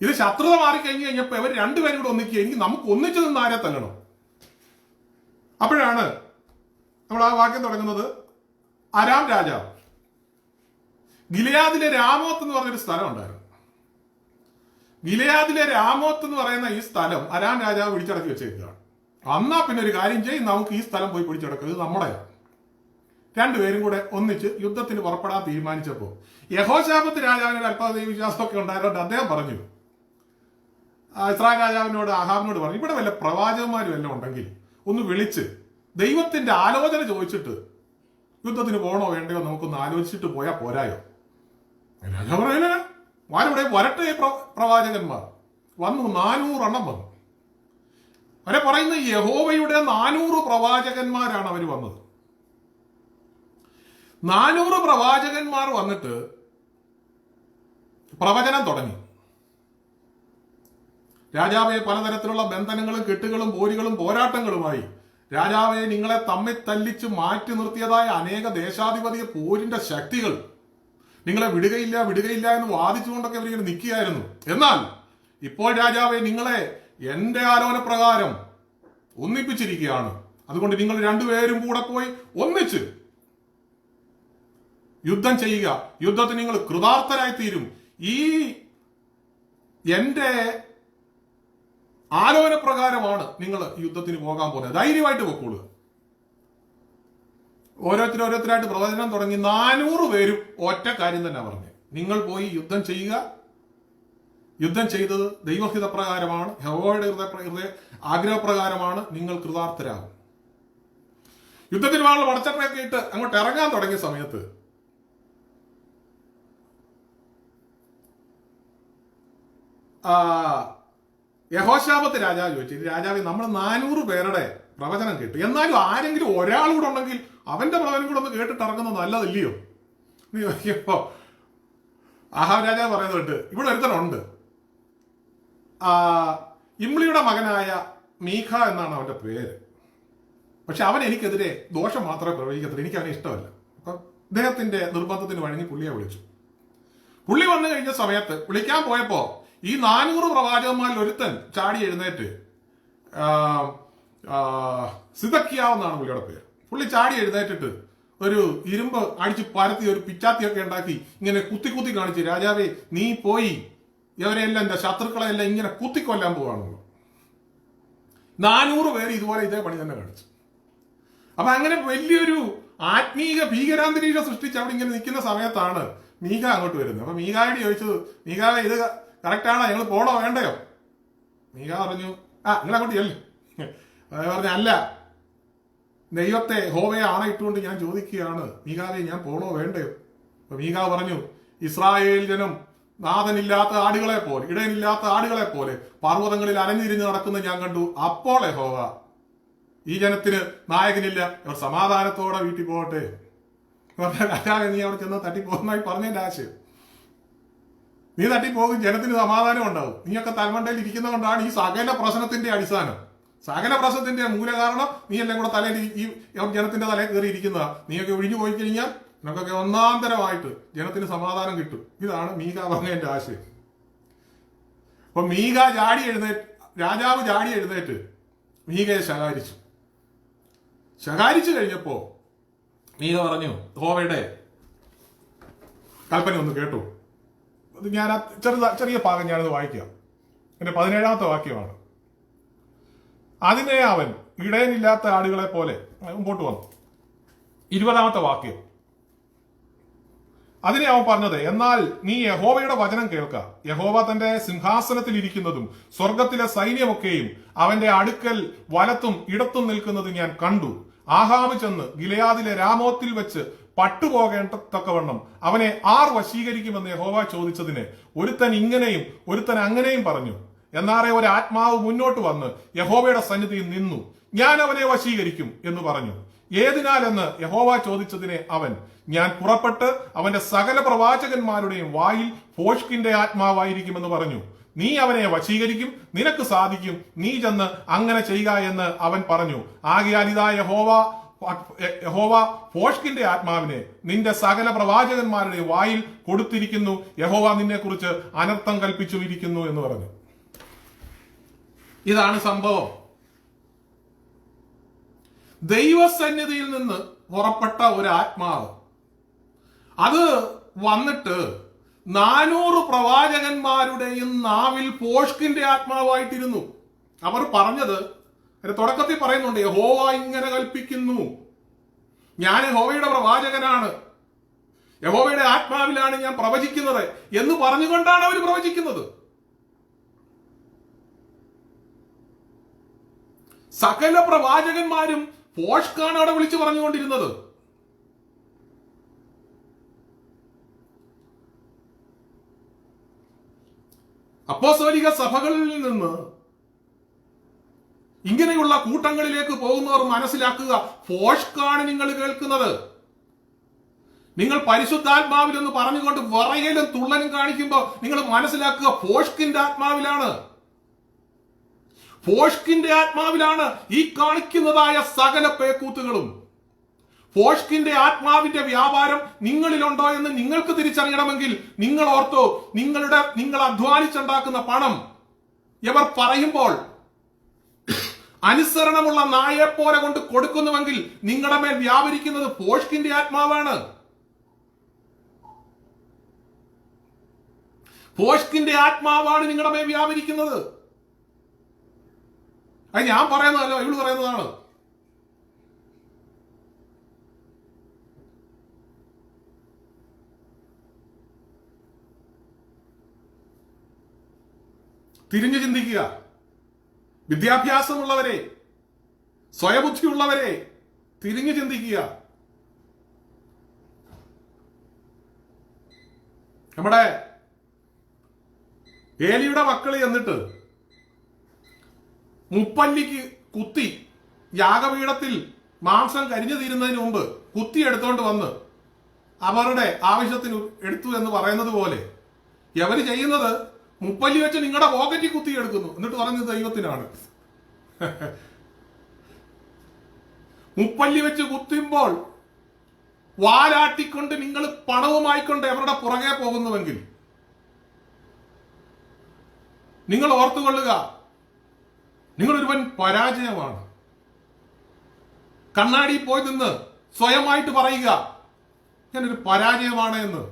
ഇത് ശത്രുത മാറിക്കഴിഞ്ഞു കഴിഞ്ഞപ്പോൾ ഇവർ രണ്ടുപേരും കൂടെ ഒന്നിക്കുക, എനിക്ക് നമുക്ക് ഒന്നിച്ചു നിന്ന് ആരെ തല്ലണം. അപ്പോഴാണ് നമ്മൾ ആ വാക്യം തുടങ്ങുന്നത്. അരാം രാജാവ് ഗിലെയാദിലെ രാമോത്ത് എന്ന് പറഞ്ഞൊരു സ്ഥലം ഉണ്ടായിരുന്നു. ഗിലെയാദിലെ രാമോത്ത് എന്ന് പറയുന്ന ഈ സ്ഥലം അരാം രാജാവ് പിടിച്ചടക്കി വെച്ചേക്കുകയാണ്. എന്നാ പിന്നെ ഒരു കാര്യം ചെയ്യും, നമുക്ക് ഈ സ്ഥലം പോയി പിടിച്ചടക്കുക, ഇത് നമ്മുടെയാണ്. രണ്ടുപേരും കൂടെ ഒന്നിച്ച് യുദ്ധത്തിന് പുറപ്പെടാൻ തീരുമാനിച്ചപ്പോൾ യഹോശാഫത്ത് രാജാവിന് അല്പ ദൈവവിശ്വാസമൊക്കെ ഉണ്ടായതുകൊണ്ട് അദ്ദേഹം പറഞ്ഞു, ഇസ്രായേൽ രാജാവിനോട് ആഹാബിനോട് പറഞ്ഞു, ഇവിടെ വല്ല പ്രവാചകന്മാരും വല്ലതും ഉണ്ടെങ്കിൽ ഒന്ന് വിളിച്ച് ദൈവത്തിന്റെ ആലോചന ചോദിച്ചിട്ട് യുദ്ധത്തിന് പോകണോ വേണ്ടയോ നമുക്കൊന്ന് ആലോചിച്ചിട്ട് പോയാൽ പോരായോ. രാജാവ് പറയില്ല, വാരിവിടെ വരട്ടെ പ്രവാചകന്മാർ. വന്നു 400 എണ്ണം വന്നു. അവരെ പറയുന്ന യഹോവയുടെ 400 പ്രവാചകന്മാരാണ് അവർ വന്നത്. 400 പ്രവാചകന്മാർ വന്നിട്ട് പ്രവചനം തുടങ്ങി. രാജാവെ, പലതരത്തിലുള്ള ബന്ധനങ്ങളും കെട്ടുകളും പോരുകളും പോരാട്ടങ്ങളുമായി രാജാവെ, നിങ്ങളെ തമ്മിൽ തല്ലിച്ച് മാറ്റി നിർത്തിയതായ അനേക ദേശാധിപതിയ പോരിന്റെ ശക്തികൾ നിങ്ങളെ വിടുകയില്ല എന്ന് വാദിച്ചുകൊണ്ടൊക്കെ ഇവരിങ്ങനെ നിൽക്കുകയായിരുന്നു. എന്നാൽ ഇപ്പോൾ രാജാവെ, നിങ്ങളെ എന്റെ ആലോചന പ്രകാരം ഒന്നിപ്പിച്ചിരിക്കുകയാണ്. അതുകൊണ്ട് നിങ്ങൾ രണ്ടുപേരും കൂടെ പോയി ഒന്നിച്ച് യുദ്ധം ചെയ്യുക. യുദ്ധത്തിന് നിങ്ങൾ കൃതാർത്ഥരായി തീരും. ഈ എന്റെ ആലോചന പ്രകാരമാണ് നിങ്ങൾ യുദ്ധത്തിന് പോകാൻ പോകുന്നത്. ധൈര്യമായിട്ട് പൊക്കോളുക. ഓരോരുത്തരായിട്ട് പ്രവചനം തുടങ്ങി. 400 പേരും ഒറ്റ കാര്യം തന്നെ പറഞ്ഞു, നിങ്ങൾ പോയി യുദ്ധം ചെയ്യുക. യുദ്ധം ചെയ്തത് ദൈവഹിത പ്രകാരമാണ്, യഹോവയുടെ ആഗ്രഹപ്രകാരമാണ്, നിങ്ങൾ കൃതാർത്ഥരാകും. യുദ്ധത്തിന് വാൾ വളച്ചട്ടൊക്കെ ഇട്ട് അങ്ങോട്ട് ഇറങ്ങാൻ തുടങ്ങിയ സമയത്ത് യഹോശാഫത്ത് രാജാവ് ചോദിച്ചു, രാജാവ്, നമ്മൾ 400 പേരുടെ പ്രവചനം കേട്ടു, എന്നാലും ആരെങ്കിലും ഒരാളൂടെ ഉണ്ടെങ്കിൽ അവന്റെ പ്രവചനം കൂടെ ഒന്ന് കേട്ടിട്ട് ഇറങ്ങുന്നത് നല്ലതല്ലയോ? നീ നോക്കിയപ്പോ ആഹാബ് രാജാവ് പറയുന്നുണ്ട്, ഇവിടെ ഒരുത്തനുണ്ട്, ഇമ്ലിയുടെ മകനായ മീഖ എന്നാണ് അവന്റെ പേര്. പക്ഷെ അവൻ എനിക്കെതിരെ ദോഷം മാത്രമേ പ്രവചിക്കത്തുള്ളൂ, എനിക്ക് അവനെ ഇഷ്ടമല്ല. അപ്പൊ അദ്ദേഹത്തിന്റെ നിർബന്ധത്തിന് വഴങ്ങി പുള്ളിയെ വിളിച്ചു. പുള്ളി വന്നു കഴിഞ്ഞ സമയത്ത് വിളിക്കാൻ പോയപ്പോ ഈ 400 പ്രവാചകന്മാരിൽ ഒരുത്തൻ ചാടി എഴുന്നേറ്റ്, സിദക്കിയാവെന്നാണ് പുള്ളിയുടെ പേര്. പുള്ളി ചാടി എഴുന്നേറ്റിട്ട് ഒരു ഇരുമ്പ് അടിച്ച് പരത്തി ഒരു പിച്ചാത്തിയൊക്കെ ഉണ്ടാക്കി ഇങ്ങനെ കുത്തി കാണിച്ച്, രാജാവേ, നീ പോയി ഇവരെല്ലാം എന്റെ ശത്രുക്കളെല്ലാം ഇങ്ങനെ കുത്തിക്കൊല്ലാൻ പോവാണല്ലോ. 400 പേര് ഇതുപോലെ ഇതേ പണി തന്നെ കാണിച്ചു. അപ്പൊ അങ്ങനെ വലിയൊരു ആത്മീക ഭീകരാന്തരീക്ഷം സൃഷ്ടിച്ച് അവിടെ ഇങ്ങനെ നിൽക്കുന്ന സമയത്താണ് മീഖ അങ്ങോട്ട് വരുന്നത്. അപ്പൊ മീഖായോട് ചോദിച്ചത്, മീഖാവേ, ഇത് കറക്റ്റാണോ, ഞങ്ങൾ പോണോ വേണ്ടയോ? മീഖ പറഞ്ഞു, നിങ്ങൾ അങ്ങോട്ട് ചെല്ല്. പറഞ്ഞു, അല്ല, ദൈവത്തെ ഹോവയെ ആണയിട്ടുകൊണ്ട് ഞാൻ ചോദിക്കുകയാണ്, മീഖാവേ, ഞാൻ പോണോ വേണ്ടയോ? അപ്പൊ മീഖ പറഞ്ഞു, ഇസ്രായേൽ ജനം നാഥനില്ലാത്ത ആടുകളെ പോലെ, ഇടയനില്ലാത്ത ആടുകളെ പോലെ പർവ്വതങ്ങളിൽ അലഞ്ഞിരിഞ്ഞ് നടക്കുന്നത് ഞാൻ കണ്ടു. അപ്പോൾ യഹോവ, ഈ ജനത്തിന് നായകനില്ല, ഇവർ സമാധാനത്തോടെ വീട്ടിൽ പോകട്ടെ. രാജാവെ, നീ അവിടെ ചെന്ന് തട്ടിപ്പോകുന്നതായി പറഞ്ഞതിന്റെ ആശയം. നീ തട്ടിപ്പോകും, ജനത്തിന് സമാധാനം ഉണ്ടാവും. നീയൊക്കെ തലമണ്ടയിൽ ഇരിക്കുന്നതുകൊണ്ടാണ് ഈ സകല പ്രശ്നത്തിന്റെ അടിസ്ഥാനം, സകല പ്രശ്നത്തിന്റെ മൂലകാരണം. നീ എല്ലാം കൂടെ തലയിൽ ഈ ജനത്തിന്റെ തലയിൽ കയറി ഇരിക്കുന്നതാ. നീയൊക്കെ ഒഴിഞ്ഞു പോയി കഴിഞ്ഞാൽ നിനക്കൊക്കെ ഒന്നാന്തരമായിട്ട് ജനത്തിന് സമാധാനം കിട്ടും. ഇതാണ് മീഖ പറഞ്ഞതിന്റെ ആശയം. അപ്പൊ മീഖ രാജാവ് ചാടി എഴുന്നേറ്റ് മീഖയെ ശകാരിച്ചു കഴിഞ്ഞപ്പോ മീഖ പറഞ്ഞു, ഹോവയുടെ കൽപ്പന ഒന്ന് കേട്ടു. അത് ഞാൻ ചെറിയ ഭാഗം ഞാനത് വായിക്കാം. എന്റെ 17ാമത്തെ വാക്യമാണ്. അതിനെ അവൻ ഇടയനില്ലാത്ത ആടുകളെ പോലെ മുമ്പോട്ട് വന്നു. 20-ാമത്തെ വാക്യം. അതിനെ അവൻ പറഞ്ഞത്, എന്നാൽ നീ യഹോവയുടെ വചനം കേൾക്ക. യഹോവ തന്റെ സിംഹാസനത്തിൽ ഇരിക്കുന്നതും സ്വർഗത്തിലെ സൈന്യമൊക്കെയും അവന്റെ അടുക്കൽ വലത്തും ഇടത്തും നിൽക്കുന്നത് ഞാൻ കണ്ടു. ആഹാബ് ചെന്ന് ഗിലെയാദിലെ രാമോത്തിൽ വെച്ച് പട്ടുപോകേണ്ടത്തക്കവണ്ണം അവനെ ആർ വശീകരിക്കുമെന്ന് യഹോവ ചോദിച്ചതിന് ഒരുത്തൻ ഇങ്ങനെയും ഒരുത്തൻ അങ്ങനെയും പറഞ്ഞു. എന്നാറെ ഒരു ആത്മാവ് മുന്നോട്ട് വന്ന് യഹോവയുടെ സന്നിധിയിൽ നിന്നു, ഞാൻ അവനെ വശീകരിക്കും എന്ന് പറഞ്ഞു. ഏതിനാലെന്ന് യഹോവ ചോദിച്ചതിനെ അവൻ, ഞാൻ പുറപ്പെട്ട് അവന്റെ സകല പ്രവാചകന്മാരുടെയും വായിൽ ഭോഷ്കിന്റെ ആത്മാവായിരിക്കുമെന്ന് പറഞ്ഞു. നീ അവനെ വശീകരിക്കും, നിനക്ക് സാധിക്കും, നീ ചെന്ന് അങ്ങനെ ചെയ്യുക എന്ന് അവൻ പറഞ്ഞു. ആകയാൽ ഇതാ യഹോവ ഭോഷ്കിന്റെ ആത്മാവിനെ നിന്റെ സകല പ്രവാചകന്മാരുടെ വായിൽ കൊടുത്തിരിക്കുന്നു. യഹോവ നിന്നെ കുറിച്ച് അനർത്ഥം കൽപ്പിച്ചുമിരിക്കുന്നു എന്ന് പറഞ്ഞു. ഇതാണ് സംഭവം. ദൈവസന്നിധിയിൽ നിന്ന് പുറപ്പെട്ട ഒരു ആത്മാവ് അത് വന്നിട്ട് 400 പ്രവാചകന്മാരുടെയും നാവിൽ ഭോഷ്കിന്റെ ആത്മാവായിട്ടിരുന്നു. അവർ പറഞ്ഞത് തുടക്കത്തിൽ പറയുന്നുണ്ട്, യഹോവ ഇങ്ങനെ കൽപ്പിക്കുന്നു, ഞാൻ യഹോവയുടെ പ്രവാചകനാണ്, യഹോവയുടെ ആത്മാവിലാണ് ഞാൻ പ്രവചിക്കുന്നത് എന്ന് പറഞ്ഞുകൊണ്ടാണ് അവർ പ്രവചിക്കുന്നത്. സകല പ്രവാചകന്മാരും ഭോഷ്കാണ് അവിടെ വിളിച്ചു പറഞ്ഞുകൊണ്ടിരുന്നത്. അപ്പോസ്തലിക സഭകളിൽ നിന്ന് ഇങ്ങനെയുള്ള കൂട്ടങ്ങളിലേക്ക് പോകുന്നവർ മനസ്സിലാക്കുക, ഭോഷ്കാണ് നിങ്ങൾ കേൾക്കുന്നത്. നിങ്ങൾ പരിശുദ്ധാത്മാവിൽ എന്ന് പറഞ്ഞുകൊണ്ട് വിറയലും തുള്ളലും കാണിക്കുമ്പോൾ നിങ്ങൾ മനസ്സിലാക്കുക, ഭോഷ്കിന്റെ ആത്മാവിലാണ്. ഭോഷ്കിന്റെ ആത്മാവിലാണ് ഈ കാണിക്കുന്നതായ സകല പേക്കൂത്തുകളും. ഭോഷ്കിന്റെ ആത്മാവിന്റെ വ്യാപാരം നിങ്ങളിലുണ്ടോ എന്ന് നിങ്ങൾക്ക് തിരിച്ചറിയണമെങ്കിൽ നിങ്ങൾ ഓർത്തോ, നിങ്ങൾ അധ്വാനിച്ചുണ്ടാക്കുന്ന പണം ഇവർ പറയുമ്പോൾ അനുസരണമുള്ള നായെപ്പോലെ കൊണ്ട് കൊടുക്കുന്നുവെങ്കിൽ നിങ്ങളുടെ മേൽ വ്യാപരിക്കുന്നത് ഭോഷ്കിന്റെ ആത്മാവാണ്. ഭോഷ്കിന്റെ ആത്മാവാണ് നിങ്ങളുടെ മേൽ വ്യാപരിക്കുന്നത്. അത് ഞാൻ പറയുന്നതല്ലോ, ഇവള് പറയുന്നതാണ്. തിരിഞ്ഞു ചിന്തിക്കുക. വിദ്യാഭ്യാസമുള്ളവരെ, സ്വയബുദ്ധിയുള്ളവരെ തിരിഞ്ഞു ചിന്തിക്കുക. നമ്മുടെ ഏലിയുടെ മക്കൾ എന്നിട്ട് മുപ്പല്ലിക്ക് കുത്തി യാഗപീഠത്തിൽ മാംസം കരിഞ്ഞു തീരുന്നതിന് മുമ്പ് കുത്തി എടുത്തോണ്ട് വന്ന് അവരുടെ ആവശ്യത്തിന് എടുത്തു എന്ന് പറയുന്നത് പോലെ എവര് ചെയ്യുന്നത് മുപ്പല്ലി വെച്ച് നിങ്ങളുടെ പോക്കറ്റിൽ കുത്തി എടുക്കുന്നു, എന്നിട്ട് പറയുന്നത് ദൈവത്തിനാണ്. മുപ്പല്ലി വെച്ച് കുത്തുമ്പോൾ വാലാട്ടിക്കൊണ്ട് നിങ്ങൾ പണവുമായിക്കൊണ്ട് അവരുടെ പുറകെ പോകുന്നുവെങ്കിൽ നിങ്ങൾ ഓർത്തുകൊള്ളുക, നിങ്ങളൊരുവൻ പരാജയമാണ്. കണ്ണാടി പോയി നിന്ന് സ്വയമായിട്ട് പറയുക, ഞാനൊരു പരാജയമാണ് എന്ന്.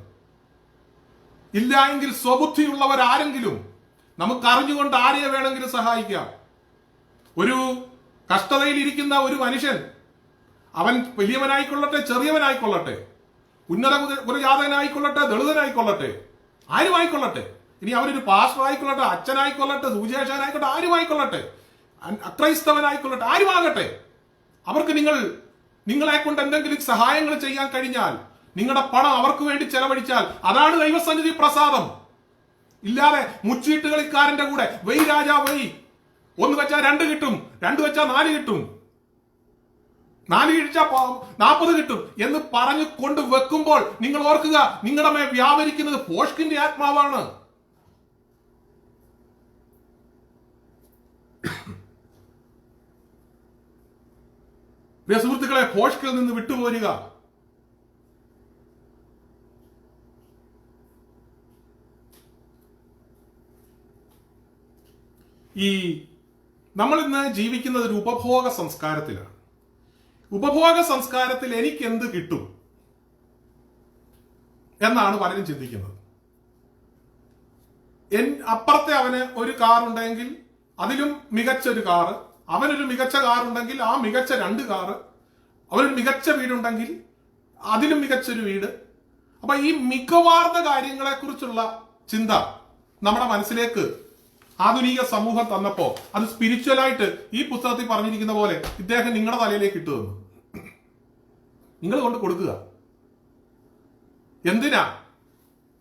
ഇല്ല എങ്കിൽ സ്വബുദ്ധിയുള്ളവരാരെങ്കിലും നമുക്കറിഞ്ഞുകൊണ്ട് ആരെയെ വേണമെങ്കിലും സഹായിക്കാം. ഒരു കഷ്ടതയിൽ ഇരിക്കുന്ന ഒരു മനുഷ്യൻ, അവൻ വലിയവനായിക്കൊള്ളട്ടെ ചെറിയവനായിക്കൊള്ളട്ടെ, ഉന്നത കുലജാതനായിക്കൊള്ളട്ടെ ദളിതനായിക്കൊള്ളട്ടെ, ആരുമായിക്കൊള്ളട്ടെ, ഇനി അവനൊരു പാസ്റ്റർ ആയിക്കൊള്ളട്ടെ, അച്ഛനായിക്കൊള്ളട്ടെ, സുവിശേഷനായിക്കൊള്ളട്ടെ, ആരുമായിക്കൊള്ളട്ടെ, അക്രൈസ്തവനായിക്കൊള്ളട്ടെ, ആരുമാകട്ടെ, അവർക്ക് നിങ്ങളെ കൊണ്ട് എന്തെങ്കിലും സഹായങ്ങൾ ചെയ്യാൻ കഴിഞ്ഞാൽ, നിങ്ങളുടെ പണം അവർക്ക് വേണ്ടി ചെലവഴിച്ചാൽ അതാണ് ദൈവസന്നിധി പ്രസാദം. ഇല്ലാതെ മുച്ചീട്ട് കളിക്കാരന്റെ കൂടെ വെയ് രാജാ വെയ്, 1 വെച്ചാൽ 2 കിട്ടും, 2 വെച്ചാൽ 4 കിട്ടും, 4 കഴിച്ചാൽ 40 കിട്ടും എന്ന് പറഞ്ഞു കൊണ്ട് വെക്കുമ്പോൾ നിങ്ങൾ ഓർക്കുക, നിങ്ങളുടെ മേൽ വ്യാപരിക്കുന്നത് ഭോഷ്കിന്റെ ആത്മാവാണ്. സുഹൃത്തുക്കളെ, ഭോഷ്കിൽ നിന്ന് വിട്ടുപോരുക. നമ്മൾ ഇന്ന് ജീവിക്കുന്നത് ഒരു ഉപഭോഗ സംസ്കാരത്തിലാണ്. ഉപഭോഗ സംസ്കാരത്തിൽ എനിക്ക് എന്ത് കിട്ടും എന്നാണ് പലരും ചിന്തിക്കുന്നത്. അപ്പുറത്തെ അവന് ഒരു കാർ ഉണ്ടെങ്കിൽ അതിലും മികച്ച ഒരു കാറ്, അവനൊരു മികച്ച കാറുണ്ടെങ്കിൽ ആ മികച്ച 2 കാറ്, അവരൊരു മികച്ച വീടുണ്ടെങ്കിൽ അതിലും മികച്ചൊരു വീട്. അപ്പൊ ഈ മികവാർന്ന കാര്യങ്ങളെ കുറിച്ചുള്ള ചിന്ത നമ്മുടെ മനസ്സിലേക്ക് ആധുനിക സമൂഹം തന്നപ്പോ അത് സ്പിരിച്വലായിട്ട് ഈ പുസ്തകത്തിൽ പറഞ്ഞിരിക്കുന്ന പോലെ ഇദ്ദേഹം നിങ്ങളുടെ തലയിലേക്ക് ഇട്ടു തന്നു. നിങ്ങൾ കൊണ്ട് കൊടുക്കുക. എന്തിനാ?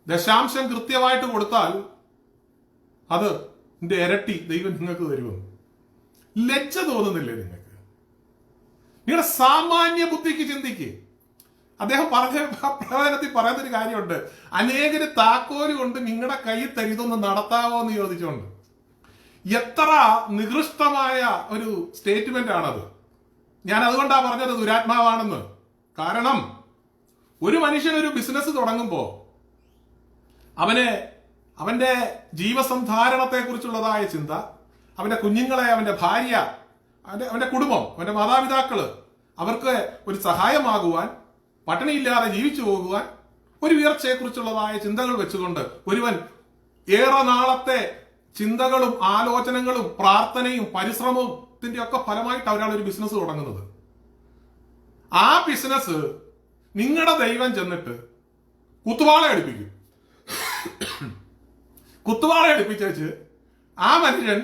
ദശാംശം കൃത്യമായിട്ട് കൊടുത്താൽ അത് എന്റെ ഇരട്ടി ദൈവം നിങ്ങൾക്ക് തരുമെന്ന്. ലജ്ജ തോന്നുന്നില്ലേ നിങ്ങൾക്ക്? നിങ്ങളുടെ സാമാന്യ ബുദ്ധിക്ക് ചിന്തിക്ക്. അദ്ദേഹം പറഞ്ഞ പ്രവചനത്തിൽ പറയുന്നൊരു കാര്യമുണ്ട്, അനേകര് താക്കോല് കൊണ്ട് നിങ്ങളുടെ കയ്യിൽ തരുതൊന്ന് നടത്താവോ എന്ന് ചോദിച്ചുകൊണ്ട്. എത്ര നികൃഷ്ടമായ ഒരു സ്റ്റേറ്റ്മെന്റ് ആണത്. ഞാൻ അതുകൊണ്ടാണ് പറഞ്ഞത് ദുരാത്മാവാണെന്ന്. കാരണം ഒരു മനുഷ്യൻ ഒരു ബിസിനസ് തുടങ്ങുമ്പോ അവന്റെ ജീവസന്ധാരണത്തെ കുറിച്ചുള്ളതായ ചിന്ത, അവന്റെ കുഞ്ഞുങ്ങളെ, അവന്റെ ഭാര്യ, അവന്റെ കുടുംബം, അവന്റെ മാതാപിതാക്കള് അവർക്ക് ഒരു സഹായമാകുവാൻ, പട്ടിണിയില്ലാതെ ജീവിച്ചു പോകുവാൻ, ഒരു ഉയർച്ചയെക്കുറിച്ചുള്ളതായ ചിന്തകൾ വെച്ചുകൊണ്ട് ഒരുവൻ ഏറെ നാളത്തെ ചിന്തകളും ആലോചനകളും പ്രാർത്ഥനയും പരിശ്രമത്തിന്റെ ഒക്കെ ഫലമായിട്ട് ഒരാൾ ഒരു ബിസിനസ് തുടങ്ങുന്നത്. ആ ബിസിനസ് നിങ്ങളുടെ ദൈവം ചെന്നിട്ട് കുത്തുവാള അടുപ്പിക്കും. കുത്തുവാള അടുപ്പിച്ചു ആ മനുഷ്യൻ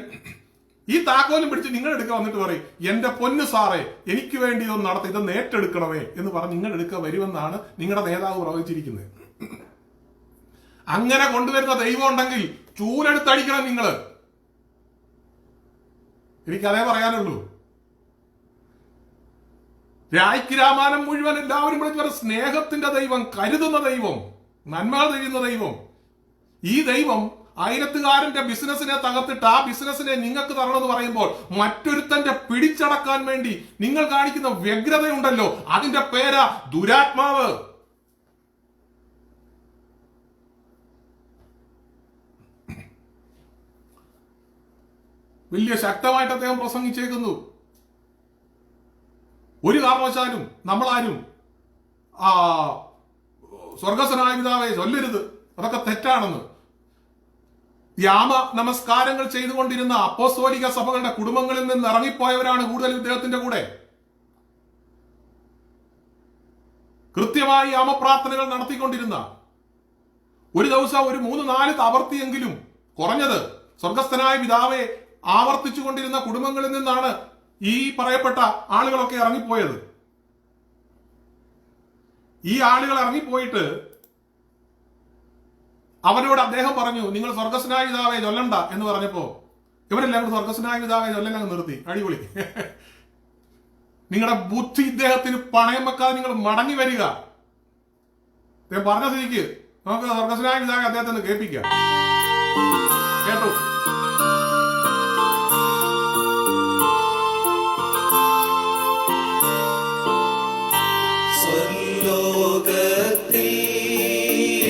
ഈ താക്കോലും പിടിച്ച് നിങ്ങളെടുക്ക വന്നിട്ട് പറയും, എന്റെ പൊന്നു സാറേ, എനിക്ക് വേണ്ടി ഇതൊന്ന് നടത്തി, ഇതൊന്ന് ഏറ്റെടുക്കണമേ എന്ന് പറഞ്ഞ് നിങ്ങളെടുക്ക വരുമെന്നാണ് നിങ്ങളുടെ നേതാവ് പ്രവചിച്ചിരിക്കുന്നത്. അങ്ങനെ കൊണ്ടുവരുന്ന ദൈവം ഉണ്ടെങ്കിൽ ചൂലെടുത്തടിക്കണം നിങ്ങള്. എനിക്കതേ പറയാനുള്ളൂ. രായ്ക്ക് രാമായണം മുഴുവൻ എല്ലാവരും വിളിച്ചു സ്നേഹത്തിന്റെ ദൈവം, കരുതുന്ന ദൈവം, നന്മ ചെയ്യുന്ന ദൈവം. ഈ ദൈവം ആയിരത്തുകാരന്റെ ബിസിനസിനെ തകർത്തിട്ട് ആ ബിസിനസിനെ നിങ്ങൾക്ക് തരണമെന്ന് പറയുമ്പോൾ മറ്റൊരുത്തന്റെ പിടിച്ചടക്കാൻ വേണ്ടി നിങ്ങൾ കാണിക്കുന്ന വ്യഗ്രതയുണ്ടല്ലോ, അതിന്റെ പേരാ ദുരാത്മാവ്. വലിയ ശക്തമായിട്ട് അദ്ദേഹം പ്രസംഗിച്ചേക്കുന്നു. ഒരു കാരണവശാലും നമ്മളാരും സ്വർഗസ്വനായ പിതാവേ ചൊല്ലരുത്, അതൊക്കെ തെറ്റാണെന്ന്. യാമ നമസ്കാരങ്ങൾ ചെയ്തുകൊണ്ടിരുന്ന അപ്പോസ്തോലിക സഭകളുടെ കുടുംബങ്ങളിൽ നിന്ന് ഇറങ്ങിപ്പോയവരാണ് കൂടുതൽ ഇദ്ദേഹത്തിന്റെ കൂടെ. കൃത്യമായി യാമപ്രാർത്ഥനകൾ നടത്തിക്കൊണ്ടിരുന്ന, ഒരു ദിവസം ഒരു 3-4 ആവർത്തിയെങ്കിലും കുറഞ്ഞത് സ്വർഗസ്ഥനായ പിതാവെ ആവർത്തിച്ചുകൊണ്ടിരുന്ന കുടുംബങ്ങളിൽ നിന്നാണ് ഈ പറയപ്പെട്ട ആളുകളൊക്കെ ഇറങ്ങിപ്പോയത്. ഈ ആളുകൾ ഇറങ്ങിപ്പോയിട്ട് അവരോട് അദ്ദേഹം പറഞ്ഞു, നിങ്ങൾ സ്വർഗസ്വനായ പിതാവേ ചൊല്ലണ്ട എന്ന് പറഞ്ഞപ്പോ ഇവരെല്ലാം കൂടെ സ്വർഗസ്വനായ പിതാവേ ചൊല്ലെല്ലാം നിർത്തി. അടിപൊളി. നിങ്ങളുടെ ബുദ്ധി ഇദ്ദേഹത്തിന് പണയം വെക്കാതെ നിങ്ങൾ മടങ്ങി വരിക. അദ്ദേഹം പറഞ്ഞ സ്ഥിതിക്ക് നമുക്ക് സ്വർഗസ്വനായ പിതാവെ അദ്ദേഹത്തെ കേൾപ്പിക്കാം. കേട്ടോ?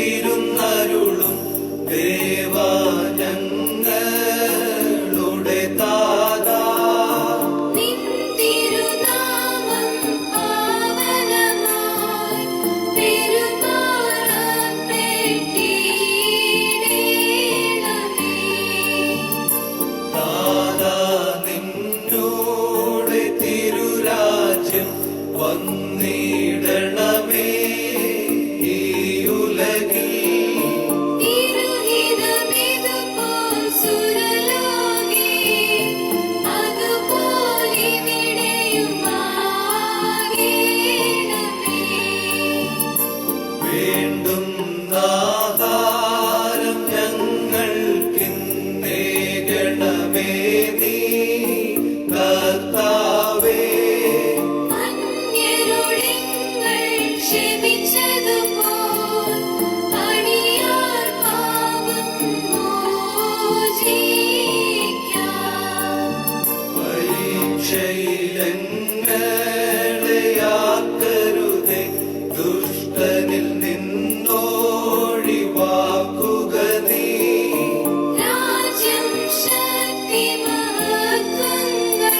സ്വർലോകത്തിരുന്നരുളും ദേവാ ഞങ്ങളുടെ താതാ, നിൻ തിരുനാമം പാവനമായി പെരുമാറപ്പെട്ടിടണമേ. താതാ നിന്നോട് തിരുരാജ്യം വന്നിടണമേ. ഈ ഉലകിൽ തിരുഹിതമിതുപോൽ സുരലോകേ, അതുപോലിവിടെയും ആകേണമേ. വേണ്ടുന്ന ആഹാരം ഞങ്ങൾക്കിന്നേകണമേ നീ കർത്താവേ. അന്യരോടിങ്ങൾ ക്ഷമിച്ചതുപോൽ അടിയാർ പാപം മോചിക്കാം. പരീക്ഷയിലെങ്ങളെയാക്കരുതേ, ദുഷ്ടനിൽ നിന്നോഴിവാക്കുക നീ. രാജ്യം ശക്തി മഹത്വങ്ങൾ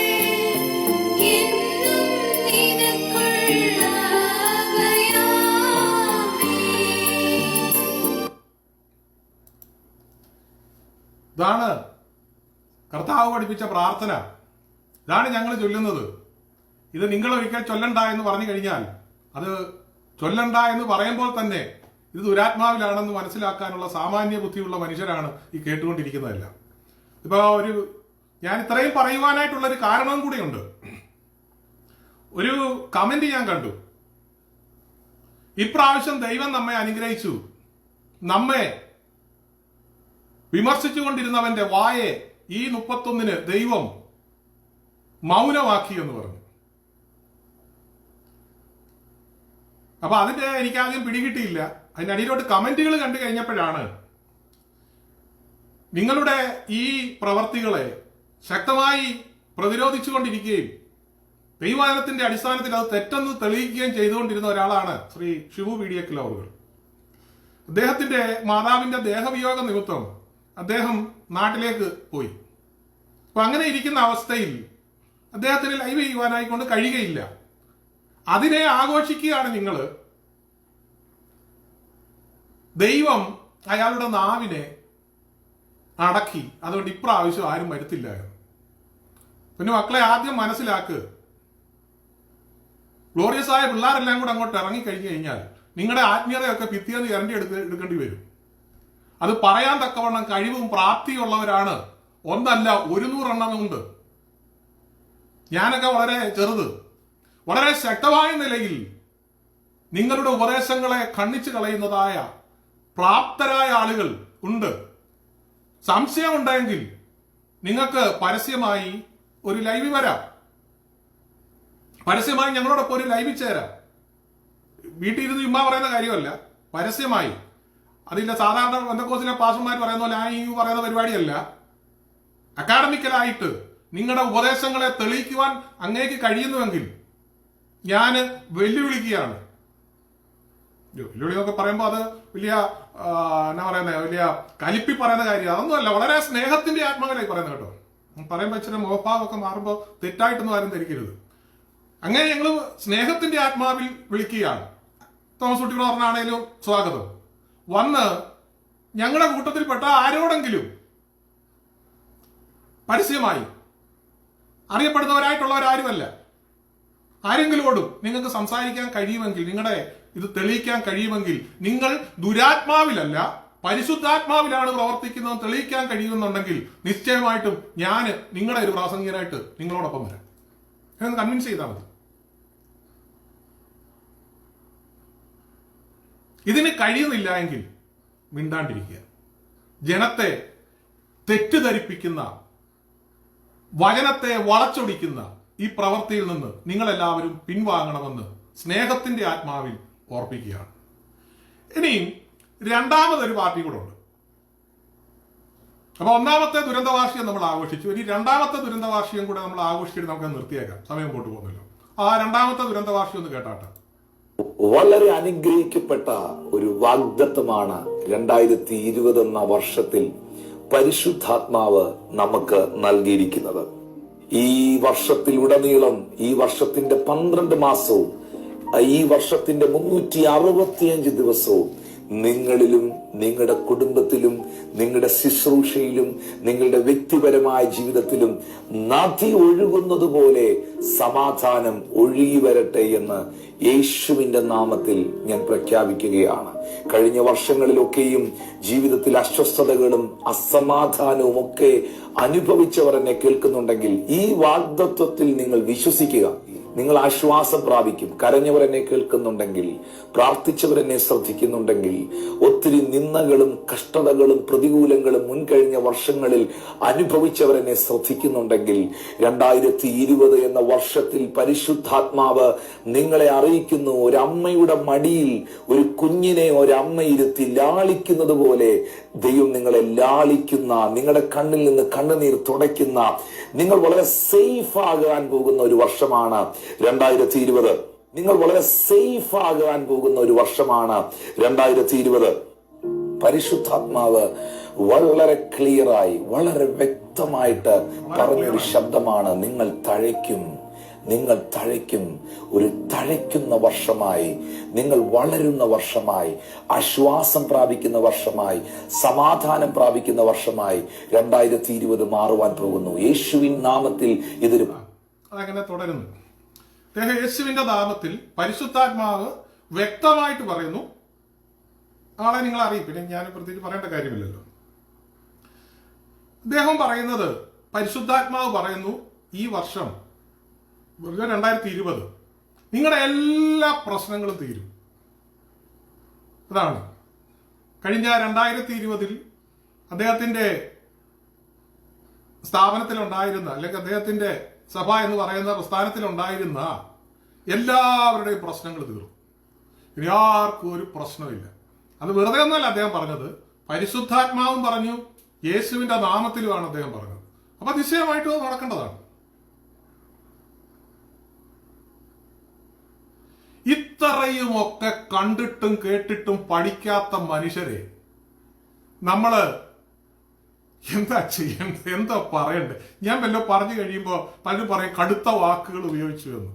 എന്നും നിനക്കുള്ളവയാമേ. ഇതാണ് കർത്താവ് പഠിപ്പിച്ച പ്രാർത്ഥന. ഇതാണ് ഞങ്ങൾ ചൊല്ലുന്നത്. ഇത് നിങ്ങൾ ഒരിക്കൽ ചൊല്ലണ്ട എന്ന് പറഞ്ഞു കഴിഞ്ഞാൽ അത് ചൊല്ലണ്ട എന്ന് പറയുമ്പോൾ തന്നെ ഇത് ദുരാത്മാവിലാണെന്ന് മനസ്സിലാക്കാനുള്ള സാമാന്യ ബുദ്ധിയുള്ള മനുഷ്യരാണ് ഈ കേട്ടുകൊണ്ടിരിക്കുന്നതെല്ലാം. ഇപ്പൊ ഞാൻ ഇത്രയും പറയുവാനായിട്ടുള്ളൊരു കാരണവും കൂടിയുണ്ട്. ഒരു കമന്റ് ഞാൻ കണ്ടു, ഇപ്രാവശ്യം ദൈവം നമ്മെ അനുഗ്രഹിച്ചു, നമ്മെ വിമർശിച്ചുകൊണ്ടിരുന്നവന്റെ വായെ ഈ 31-ന് ദൈവം മൗനമാക്കി എന്ന് പറഞ്ഞു. അപ്പൊ അതിന്റെ എനിക്ക് ആദ്യം പിടികിട്ടിയില്ല. അതിന്റെ അടിയിലോട്ട് കമന്റുകൾ കണ്ടു കഴിഞ്ഞപ്പോഴാണ് നിങ്ങളുടെ ഈ പ്രവർത്തികളെ ശക്തമായി പ്രതിരോധിച്ചുകൊണ്ടിരിക്കുകയും ദൈവവചനത്തിന്റെ അടിസ്ഥാനത്തിൽ അത് തെറ്റെന്ന് തെളിയിക്കുകയും ചെയ്തുകൊണ്ടിരുന്ന ഒരാളാണ് ശ്രീ ഷിബു വീഡിയക്കൽ അവറുകൾ. അദ്ദേഹത്തിന്റെ മാതാവിന്റെ ദേഹവിയോഗ നിമിത്തം അദ്ദേഹം നാട്ടിലേക്ക് പോയി. അപ്പൊ അങ്ങനെ ഇരിക്കുന്ന അവസ്ഥയിൽ അദ്ദേഹത്തിന് ലൈവ് ചെയ്യുവാനായിക്കൊണ്ട് കഴിയുകയില്ല. അതിനെ ആഘോഷിക്കുകയാണ് നിങ്ങൾ. ദൈവം അയാളുടെ നാവിനെ അടക്കി, അതുകൊണ്ട് ഇപ്രാവശ്യം ആരും വരുത്തില്ല. പിന്നെ മക്കളെ ആദ്യം മനസ്സിലാക്ക്, ഗ്ലോറിയസ് ആയ പിള്ളേരെല്ലാം കൂടെ അങ്ങോട്ട് ഇറങ്ങിക്കഴിഞ്ഞു കഴിഞ്ഞാൽ നിങ്ങളുടെ ആത്മീയതയൊക്കെ ഭിത്തിയെന്ന് ഇരണ്ടി എടുക്കേണ്ടി വരും. അത് പറയാൻ തക്കവണ്ണം കഴിവും പ്രാപ്തിയുള്ളവരാണ്. ഒന്നല്ല 100 എണ്ണമുണ്ട്. ഞാനൊക്കെ വളരെ ചെറുത്, വളരെ ശക്തമായ നിലയിൽ നിങ്ങളുടെ ഉപദേശങ്ങളെ ഖണ്ഡിച്ചു കളയുന്നതായ പ്രാപ്തരായ ആളുകൾ ഉണ്ട്. സംശയമുണ്ടെങ്കിൽ നിങ്ങൾക്ക് പരസ്യമായി ഒരു ലൈവ് വരാം, പരസ്യമായി ഞങ്ങളോടൊപ്പം ഒരു ലൈവിൽ ചേരാം. വീട്ടിൽ ഇരുന്ന് ചുമ്മാ പറയുന്ന കാര്യമല്ല, പരസ്യമായി. അതിന്റെ സാധാരണ പെന്തക്കോസ്തിലെ പാസ്റ്റർമാർ പറയുന്ന പോലെ ഈ പറയുന്ന പരിപാടിയല്ല. അക്കാഡമിക്കലായിട്ട് നിങ്ങളുടെ ഉപദേശങ്ങളെ തെളിയിക്കുവാൻ അങ്ങേക്ക് കഴിയുന്നുവെങ്കിൽ ഞാൻ വെല്ലുവിളിക്കുകയാണ്. വെല്ലുവിളി എന്നൊക്കെ പറയുമ്പോൾ അത് വലിയ എന്നാ പറയുന്നത്, വലിയ കലിപ്പി പറയുന്ന കാര്യം അതൊന്നുമല്ല. വളരെ സ്നേഹത്തിന്റെ ആത്മാവിലായി പറയുന്നത് കേട്ടോ. പറയുമ്പോൾ ഇച്ചിരി മുഖഭാവമൊക്കെ മാറുമ്പോൾ തെറ്റായിട്ടൊന്നും ആരും ധരിക്കരുത്. അങ്ങനെ ഞങ്ങൾ സ്നേഹത്തിന്റെ ആത്മാവിൽ വിളിക്കുകയാണ്. തോമസ് കുട്ടി പറഞ്ഞാണേലും സ്വാഗതം. വന്ന് ഞങ്ങളുടെ കൂട്ടത്തിൽപ്പെട്ട ആരോടെങ്കിലും പരസ്യമായി അറിയപ്പെടുന്നവരായിട്ടുള്ളവരാരുമല്ല, ആരെങ്കിലോടും നിങ്ങൾക്ക് സംസാരിക്കാൻ കഴിയുമെങ്കിൽ, നിങ്ങളുടെ ഇത് തെളിയിക്കാൻ കഴിയുമെങ്കിൽ, നിങ്ങൾ ദുരാത്മാവിലല്ല പരിശുദ്ധാത്മാവിലാണ് പ്രവർത്തിക്കുന്നത് തെളിയിക്കാൻ കഴിയുമെന്നുണ്ടെങ്കിൽ നിശ്ചയമായിട്ടും ഞാൻ നിങ്ങളുടെ ഒരു പ്രാസംഗികനായിട്ട് നിങ്ങളോടൊപ്പം വരാം. എന്ന് കൺവിൻസ് ചെയ്താൽ മതി. ഇതിന് കഴിയുന്നില്ല എങ്കിൽ മിണ്ടാണ്ടിരിക്കുക. ജനത്തെ തെറ്റിദ്ധരിപ്പിക്കുന്ന, വചനത്തെ വളച്ചൊടിക്കുന്ന ഈ പ്രവൃത്തിയിൽ നിന്ന് നിങ്ങളെല്ലാവരും പിൻവാങ്ങണമെന്ന് സ്നേഹത്തിന്റെ ആത്മാവിൽ ഓർപ്പിക്കുകയാണ്. ഇനിയും രണ്ടാമതൊരു പാർട്ടി കൂടെ ഉണ്ട്. അപ്പൊ ഒന്നാമത്തെ ദുരന്തവാർഷികം നമ്മൾ ആഘോഷിച്ചു. ഇനി രണ്ടാമത്തെ ദുരന്തവാർഷികം കൂടെ നമ്മൾ ആഘോഷിച്ചിട്ട് നമുക്ക് നിർത്തിയേക്കാം, സമയം പോട്ട് പോകുന്നല്ലോ. ആ രണ്ടാമത്തെ ദുരന്തവാർഷികം ഒന്ന് കേട്ടാട്ടെ. വളരെ അനുഗ്രഹിക്കപ്പെട്ട ഒരു വാഗ്ദത്തമാണ് 2020 എന്ന വർഷത്തിൽ പരിശുദ്ധാത്മാവ് നമുക്ക് നൽകിയിരിക്കുന്നത്. ഈ വർഷത്തിലുടനീളം, ഈ വർഷത്തിന്റെ 12 മാസവും, ഈ വർഷത്തിന്റെ 365 ദിവസവും നിങ്ങളിലും നിങ്ങളുടെ കുടുംബത്തിലും നിങ്ങളുടെ ശുശ്രൂഷയിലും നിങ്ങളുടെ വ്യക്തിപരമായ ജീവിതത്തിലും നദി ഒഴുകുന്നത് പോലെ സമാധാനം ഒഴുകി വരട്ടെ എന്ന് യേശുവിന്റെ നാമത്തിൽ ഞാൻ പ്രഖ്യാപിക്കുകയാണ്. കഴിഞ്ഞ വർഷങ്ങളിലൊക്കെയും ജീവിതത്തിൽ അസ്വസ്ഥതകളും അസമാധാനവും ഒക്കെ അനുഭവിച്ചവർ എന്നെ കേൾക്കുന്നുണ്ടെങ്കിൽ ഈ വാഗ്ദത്വത്തിൽ നിങ്ങൾ വിശ്വസിക്കുക. നിങ്ങൾ ആശ്വാസം പ്രാപിക്കും. കരഞ്ഞവർ എന്നെ കേൾക്കുന്നുണ്ടെങ്കിൽ, പ്രാർത്ഥിച്ചവർ എന്നെ ശ്രദ്ധിക്കുന്നുണ്ടെങ്കിൽ, ഒത്തിരി നിന്ദകളും കഷ്ടതകളും പ്രതികൂലങ്ങളും മുൻകഴിഞ്ഞ വർഷങ്ങളിൽ അനുഭവിച്ചവർ എന്നെ ശ്രദ്ധിക്കുന്നുണ്ടെങ്കിൽ 2020 എന്ന വർഷത്തിൽ പരിശുദ്ധാത്മാവ് നിങ്ങളെ അറിയിക്കുന്നു. ഒരമ്മയുടെ മടിയിൽ ഒരു കുഞ്ഞിനെ ഒരമ്മ ഇരുത്തി ലാളിക്കുന്നത് പോലെ ദൈവം നിങ്ങളെ ലാളിക്കുന്ന, നിങ്ങളുടെ കണ്ണിൽ നിന്ന് കണ്ണുനീർ തുടയ്ക്കുന്ന, നിങ്ങൾ വളരെ സേഫ് ആകാൻ പോകുന്ന ഒരു വർഷമാണ് 2020. നിങ്ങൾ വളരെ സേഫ് ആകാൻ പോകുന്ന ഒരു വർഷമാണ് 2020. പരിശുദ്ധാത്മാവ് വളരെ ക്ലിയറായി, വളരെ വ്യക്തമായിട്ട് പറഞ്ഞൊരു ശബ്ദമാണ്, നിങ്ങൾ തഴയ്ക്കും, നിങ്ങൾ തഴയ്ക്കും. ഒരു തഴയ്ക്കുന്ന വർഷമായി, നിങ്ങൾ വളരുന്ന വർഷമായി, ആശ്വാസം പ്രാപിക്കുന്ന വർഷമായി, സമാധാനം പ്രാപിക്കുന്ന വർഷമായി 2020 മാറുവാൻ പോകുന്നു. യേശുവിൻ നാമത്തിൽ ഇതൊരു അതങ്ങനെ തുടരുന്നു. അദ്ദേഹം യേശുവിന്റെ നാമത്തിൽ പരിശുദ്ധാത്മാവ് വ്യക്തമായിട്ട് പറയുന്നു. ആളെ നിങ്ങൾ അറിയും, പിന്നെ ഞാൻ പ്രത്യേകിച്ച് പറയേണ്ട കാര്യമില്ലല്ലോ. അദ്ദേഹം പറയുന്നത്, പരിശുദ്ധാത്മാവ് പറയുന്നു, ഈ വർഷം 2020 നിങ്ങളുടെ എല്ലാ പ്രശ്നങ്ങളും തീരും. അതാണ് കഴിഞ്ഞ 2020 അദ്ദേഹത്തിന്റെ സ്ഥാപനത്തിലുണ്ടായിരുന്ന, അല്ലെങ്കിൽ അദ്ദേഹത്തിന്റെ സഭ എന്ന് പറയുന്ന പ്രസ്ഥാനത്തിലുണ്ടായിരുന്ന എല്ലാവരുടെയും പ്രശ്നങ്ങൾ തീർന്നു. ഇനി ആർക്കും ഒരു പ്രശ്നമില്ല. അത് വെറുതെ ഒന്നല്ല അദ്ദേഹം പറഞ്ഞത്, പരിശുദ്ധാത്മാവും പറഞ്ഞു, യേശുവിന്റെ നാമത്തിലുമാണ് അദ്ദേഹം പറഞ്ഞത്. അപ്പൊ നിശ്ചയമായിട്ടും അത് നടക്കേണ്ടതാണ്. ഇത്രയുമൊക്കെ കണ്ടിട്ടും കേട്ടിട്ടും പഠിക്കാത്ത മനുഷ്യരെ നമ്മള് എന്താ ചെയ്യണ്ടത്, എന്താ പറയണ്ടേ? ഞാൻ വല്ലതും പറഞ്ഞു കഴിയുമ്പോൾ പലരും പറയും കടുത്ത വാക്കുകൾ ഉപയോഗിച്ചു എന്ന്.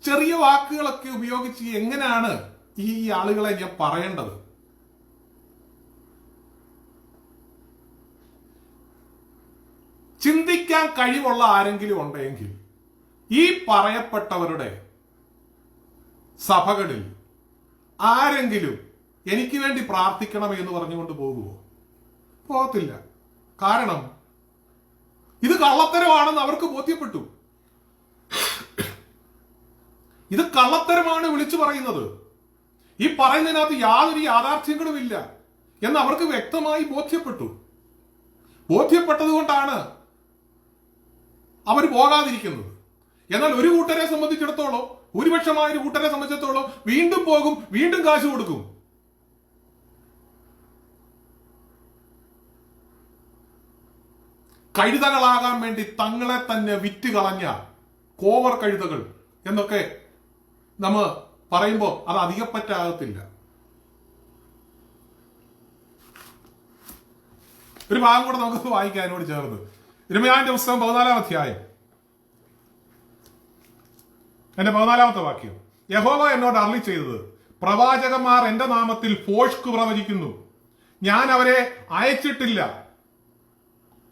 ചെറിയ വാക്കുകളൊക്കെ ഉപയോഗിച്ച് എങ്ങനെയാണ് ഈ ആളുകളെ ഞാൻ പറയേണ്ടത്? ചിന്തിക്കാൻ കഴിവുള്ള ആരെങ്കിലും ഉണ്ടെങ്കിൽ ഈ പറയപ്പെട്ടവരുടെ സഭകളിൽ ആരെങ്കിലും എനിക്ക് വേണ്ടി പ്രാർത്ഥിക്കണം എന്ന് പറഞ്ഞുകൊണ്ട് പോകുമോ? പോകത്തില്ല. കാരണം ഇത് കള്ളത്തരമാണെന്ന് അവർക്ക് ബോധ്യപ്പെട്ടു. ഇത് കള്ളത്തരമാണ് വിളിച്ചു പറയുന്നത്. ഈ പറയുന്നതിനകത്ത് യാതൊരു യാഥാർത്ഥ്യങ്ങളുമില്ല എന്ന് അവർക്ക് വ്യക്തമായി ബോധ്യപ്പെട്ടു. ബോധ്യപ്പെട്ടത് കൊണ്ടാണ് അവർ പോകാതിരിക്കുന്നത്. എന്നാൽ ഒരു കൂട്ടരെ സംബന്ധിച്ചിടത്തോളം, ഭൂരിപക്ഷമായ ഒരു കൂട്ടരെ സംബന്ധിച്ചിടത്തോളം വീണ്ടും പോകും, വീണ്ടും കാശ് കൊടുക്കും. കഴുതകളാകാൻ വേണ്ടി തങ്ങളെ തന്നെ വിറ്റ് കളഞ്ഞ കോവർ കഴുതകൾ എന്നൊക്കെ നമ്മൾ പറയുമ്പോൾ അത് അധികപ്പറ്റാകത്തില്ല. ഒരു ഭാഗം കൂടെ നമുക്ക് വായിക്കാം അതിനോട് ചേർന്ന്. ഇരമ്യാവിന്റെ പുസ്തകം 14-ാം അധ്യായം എന്റെ 14-ാമത്തെ വാക്യം. യഹോവ എന്നോട് അരുളി ചെയ്തത്, പ്രവാചകന്മാർ എന്റെ നാമത്തിൽ ഭോഷ്ക് പ്രവചിക്കുന്നു, ഞാൻ അവരെ അയച്ചിട്ടില്ല.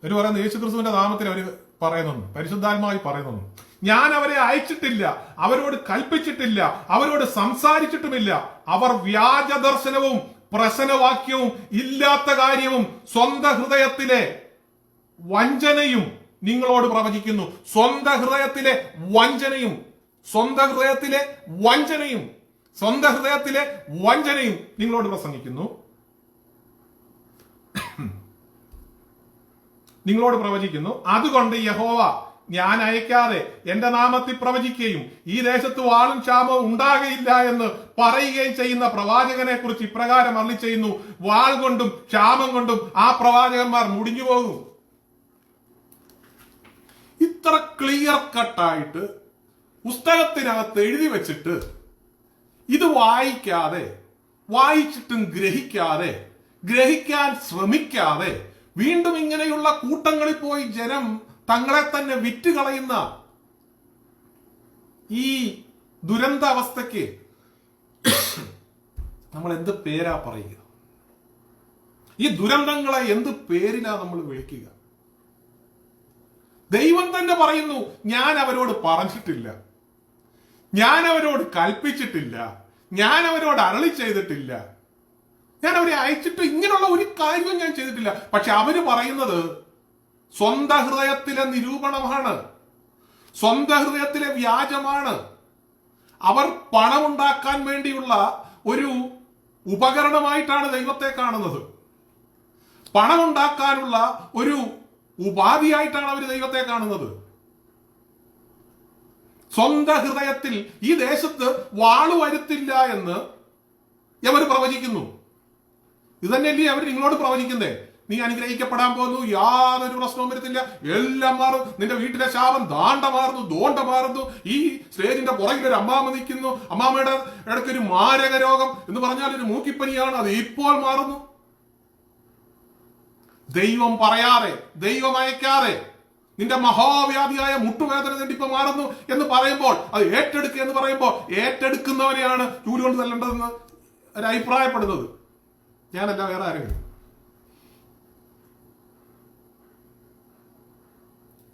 ഒരു പറയുന്നത് യേശുക്രിസ്തുവിന്റെ നാമത്തിൽ അവർ പറയുന്നു, പരിശുദ്ധാത്മാവായി പറയുന്നു, ഞാൻ അവരെ അയച്ചിട്ടില്ല, അവരോട് കൽപ്പിച്ചിട്ടില്ല, അവരോട് സംസാരിച്ചിട്ടുമില്ല. അവർ വ്യാജ ദർശനവും പ്രസനവാക്യവും ഇല്ലാത്ത കാര്യവും സ്വന്തം ഹൃദയത്തിലെ വഞ്ചനയും നിങ്ങളോട് പ്രവചിക്കുന്നു. സ്വന്തം ഹൃദയത്തിലെ വഞ്ചനയും, സ്വന്തം ഹൃദയത്തിലെ വഞ്ചനയും, സ്വന്തം ഹൃദയത്തിലെ വഞ്ചനയും നിങ്ങളോട് പ്രസംഗിക്കുന്നു, നിങ്ങളോട് പ്രവചിക്കുന്നു. അതുകൊണ്ട് യഹോവ ഞാൻ അയക്കാതെ എന്റെ നാമത്തിൽ പ്രവചിക്കുകയും ഈ ദേശത്ത് വാളും ക്ഷാമവും ഉണ്ടാകയില്ല എന്ന് പറയുകയും ചെയ്യുന്ന പ്രവാചകനെ കുറിച്ച് ഇപ്രകാരം അരുളി ചെയ്യുന്നു, വാൾ കൊണ്ടും ക്ഷാമം കൊണ്ടും ആ പ്രവാചകന്മാർ മുടിഞ്ഞു പോകും. ഇത്ര ക്ലിയർ കട്ടായിട്ട് പുസ്തകത്തിനകത്ത് എഴുതി വെച്ചിട്ട് ഇത് വായിക്കാതെ, വായിച്ചിട്ടും ഗ്രഹിക്കാതെ, ഗ്രഹിക്കാൻ ശ്രമിക്കാതെ വീണ്ടും ഇങ്ങനെയുള്ള കൂട്ടങ്ങളിൽ പോയി ജനം തങ്ങളെ തന്നെ വിറ്റുകളയുന്ന ഈ ദുരന്ത അവസ്ഥയ്ക്ക് നമ്മൾ എന്ത് പേരാ പറയുക? ഈ ദുരന്തങ്ങളെ എന്ത് പേരിലാ നമ്മൾ വിളിക്കുക? ദൈവം തന്നെ പറയുന്നു, ഞാൻ അവരോട് പറഞ്ഞിട്ടില്ല, ഞാൻ അവരോട് കൽപ്പിച്ചിട്ടില്ല, ഞാൻ അവരോട് അരുളി ചെയ്തിട്ടില്ല, ഞാൻ അവരെ അയച്ചിട്ട് ഇങ്ങനെയുള്ള ഒരു കാര്യവും ഞാൻ ചെയ്തിട്ടില്ല. പക്ഷെ അവര് പറയുന്നത് സ്വന്തം ഹൃദയത്തിലെ നിരൂപണമാണ്, സ്വന്തം ഹൃദയത്തിലെ വ്യാജമാണ്. അവർ പണമുണ്ടാക്കാൻ വേണ്ടിയുള്ള ഒരു ഉപകരണമായിട്ടാണ് ദൈവത്തെ കാണുന്നത്. പണമുണ്ടാക്കാനുള്ള ഒരു ഉപാധിയായിട്ടാണ് അവർ ദൈവത്തെ കാണുന്നത്. സ്വന്തം ഹൃദയത്തിൽ ഈ ദേശത്ത് വാള് വരുത്തില്ല എന്ന് അവർ പ്രവചിക്കുന്നു. ഇത് തന്നെയല്ലേ അവർ നിങ്ങളോട് പ്രവചിക്കുന്നേ? നീ അനുഗ്രഹിക്കപ്പെടാൻ പോകുന്നു, യാതൊരു പ്രശ്നവും വരത്തില്ല, എല്ലാം മാറും, നിന്റെ വീട്ടിലെ ശാപം ദാണ്ട മാറുന്നു, ദോണ്ട മാറുന്നു, ഈ സ്റ്റേജിന്റെ പുറകിൽ ഒരു അമ്മാമ നിൽക്കുന്നു, അമ്മാമയുടെ ഇടയ്ക്ക് ഒരു മാരക രോഗം എന്ന് പറഞ്ഞാൽ ഒരു മൂക്കിപ്പനിയാണ്, അത് ഇപ്പോൾ മാറുന്നു. ദൈവം പറയാതെ, ദൈവം അയക്കാതെ നിന്റെ മഹാവ്യാധിയായ മുട്ടുവേദന ഇപ്പൊ മാറുന്നു എന്ന് പറയുമ്പോൾ, അത് ഏറ്റെടുക്കുക എന്ന് പറയുമ്പോൾ ഏറ്റെടുക്കുന്നവരെയാണ് ചൂലുകൊണ്ട് തല്ലേണ്ടതെന്ന് ഒരു അഭിപ്രായപ്പെടുന്നത് ഞാനല്ല, വേറെ ആരെങ്കിലും.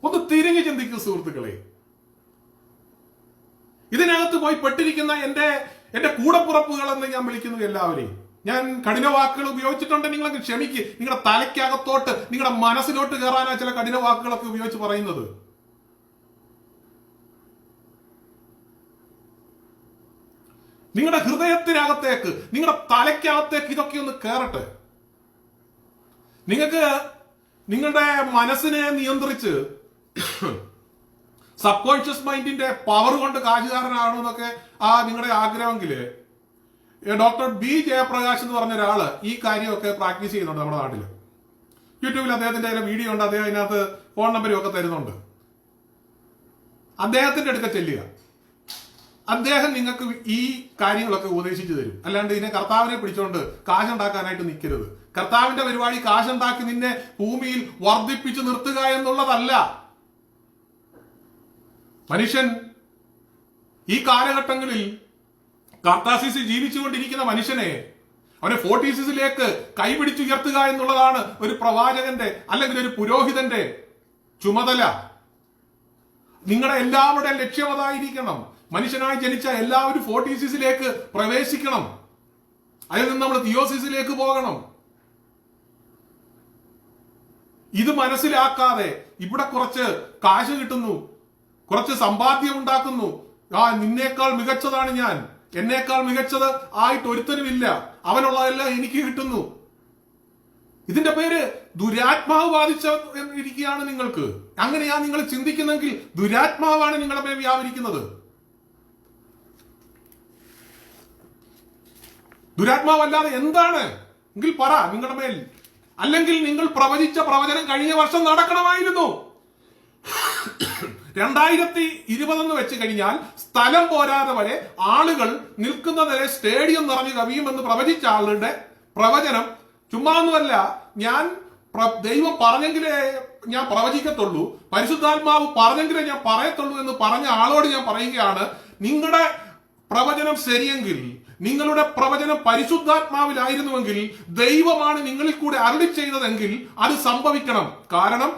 ഒന്ന് തിരിഞ്ഞു ചിന്തിക്കുക സുഹൃത്തുക്കളെ. ഇതിനകത്ത് പോയി പെട്ടിരിക്കുന്ന എന്റെ കൂടപ്പുറപ്പുകൾ എന്ന് ഞാൻ വിളിക്കുന്നു എല്ലാവരെയും. ഞാൻ കഠിന വാക്കുകൾ ഉപയോഗിച്ചിട്ടുണ്ട്, നിങ്ങളൊക്കെ ക്ഷമിക്ക്. നിങ്ങളുടെ തലയ്ക്കകത്തോട്ട്, നിങ്ങളുടെ മനസ്സിലോട്ട് കയറാനാ ചില കഠിന വാക്കുകളൊക്കെ ഉപയോഗിച്ച് പറയുന്നത്. നിങ്ങളുടെ ഹൃദയത്തിനകത്തേക്ക്, നിങ്ങളുടെ തലയ്ക്കകത്തേക്ക് ഇതൊക്കെ ഒന്ന് കയറട്ടെ. നിങ്ങൾക്ക് നിങ്ങളുടെ മനസ്സിനെ നിയന്ത്രിച്ച് സബ് കോൺഷ്യസ് മൈൻഡിന്റെ പവർ കൊണ്ട് കാശുകാരനാകണമെന്നൊക്കെ നിങ്ങളുടെ ആഗ്രഹമെങ്കില് ഡോക്ടർ ബി ജയപ്രകാശ് എന്ന് പറഞ്ഞ ഒരാള് ഈ കാര്യമൊക്കെ പ്രാക്ടീസ് ചെയ്യുന്നുണ്ട് നമ്മുടെ നാട്ടില്. യൂട്യൂബിൽ അദ്ദേഹത്തിന്റെ വീഡിയോ ഉണ്ട്, അദ്ദേഹം അതിനകത്ത് ഫോൺ നമ്പരും ഒക്കെ തരുന്നുണ്ട്. അദ്ദേഹത്തിന്റെ അടുക്ക ചെല്ലുക, അദ്ദേഹം നിങ്ങൾക്ക് ഈ കാര്യങ്ങളൊക്കെ ഉപദേശിച്ചു തരും. അല്ലാണ്ട് ഇതിനെ കർത്താവിനെ പിടിച്ചോണ്ട് കാശുണ്ടാക്കാനായിട്ട് നിൽക്കരുത്. കർത്താവിന്റെ പരിപാടി കാശുണ്ടാക്കി നിന്നെ ഭൂമിയിൽ വർദ്ധിപ്പിച്ചു നിർത്തുക എന്നുള്ളതല്ല. മനുഷ്യൻ ഈ കാലഘട്ടങ്ങളിൽ കാർത്താസിസിൽ ജീവിച്ചുകൊണ്ടിരിക്കുന്ന മനുഷ്യനെ അവനെ 40സിലേക്ക് കൈപിടിച്ചുയർത്തുക എന്നുള്ളതാണ് ഒരു പ്രവാചകന്റെ അല്ലെങ്കിൽ ഒരു പുരോഹിതന്റെ ചുമതല. നിങ്ങളുടെ എല്ലാവരുടെയും ലക്ഷ്യം അതായിരിക്കണം. മനുഷ്യനായി ജനിച്ച എല്ലാവരും 40സിലേക്ക് പ്രവേശിക്കണം. അതിൽ നിന്ന് നമ്മൾ തിയോസിസിലേക്ക് പോകണം. ഇത് മനസ്സിലാക്കാതെ ഇവിടെ കുറച്ച് കാശ് കിട്ടുന്നു, കുറച്ച് സമ്പാദ്യം ഉണ്ടാക്കുന്നു, നിന്നേക്കാൾ മികച്ചതാണ് ഞാൻ, എന്നേക്കാൾ മികച്ചത് ആയിട്ട് ഒരുത്തനുമില്ല, അവനുള്ളതെല്ലാം എനിക്ക് കിട്ടുന്നു. ഇതിന്റെ പേര് ദുരാത്മാവ് ബാധിച്ചിരിക്കുകയാണ് നിങ്ങൾക്ക്. അങ്ങനെയാ നിങ്ങൾ ചിന്തിക്കുന്നെങ്കിൽ ദുരാത്മാവാണ് നിങ്ങളുടെ മേൽ വ്യാപരിക്കുന്നത്. ദുരാത്മാവല്ലാതെ എന്താണ് എങ്കിൽ പറ നിങ്ങളുടെ മേൽ. അല്ലെങ്കിൽ നിങ്ങൾ പ്രവചിച്ച പ്രവചനം കഴിഞ്ഞ വർഷം നടക്കണമായിരുന്നു. 2020 വെച്ച് കഴിഞ്ഞാൽ സ്ഥലം പോരാതെ വരെ ആളുകൾ നിൽക്കുന്നതിനെ സ്റ്റേഡിയം നിറഞ്ഞു കവിയുമെന്ന് പ്രവചിച്ച ആളുടെ പ്രവചനം ചുമ്മാന്നുമല്ല. ദൈവം പറഞ്ഞെങ്കിലേ ഞാൻ പ്രവചിക്കത്തുള്ളൂ, പരിശുദ്ധാത്മാവ് പറഞ്ഞെങ്കിലേ ഞാൻ പറയത്തുള്ളൂ എന്ന് പറഞ്ഞ ആളോട് ഞാൻ പറയുകയാണ്, നിങ്ങളുടെ പ്രവചനം ശരിയെങ്കിൽ, നിങ്ങളുടെ പ്രവചനം പരിശുദ്ധാത്മാവിലായിരുന്നുവെങ്കിൽ, ദൈവമാണ് നിങ്ങളിൽ കൂടെ അരുളി ചെയ്തതെങ്കിൽ അത് സംഭവിക്കണം. കാരണം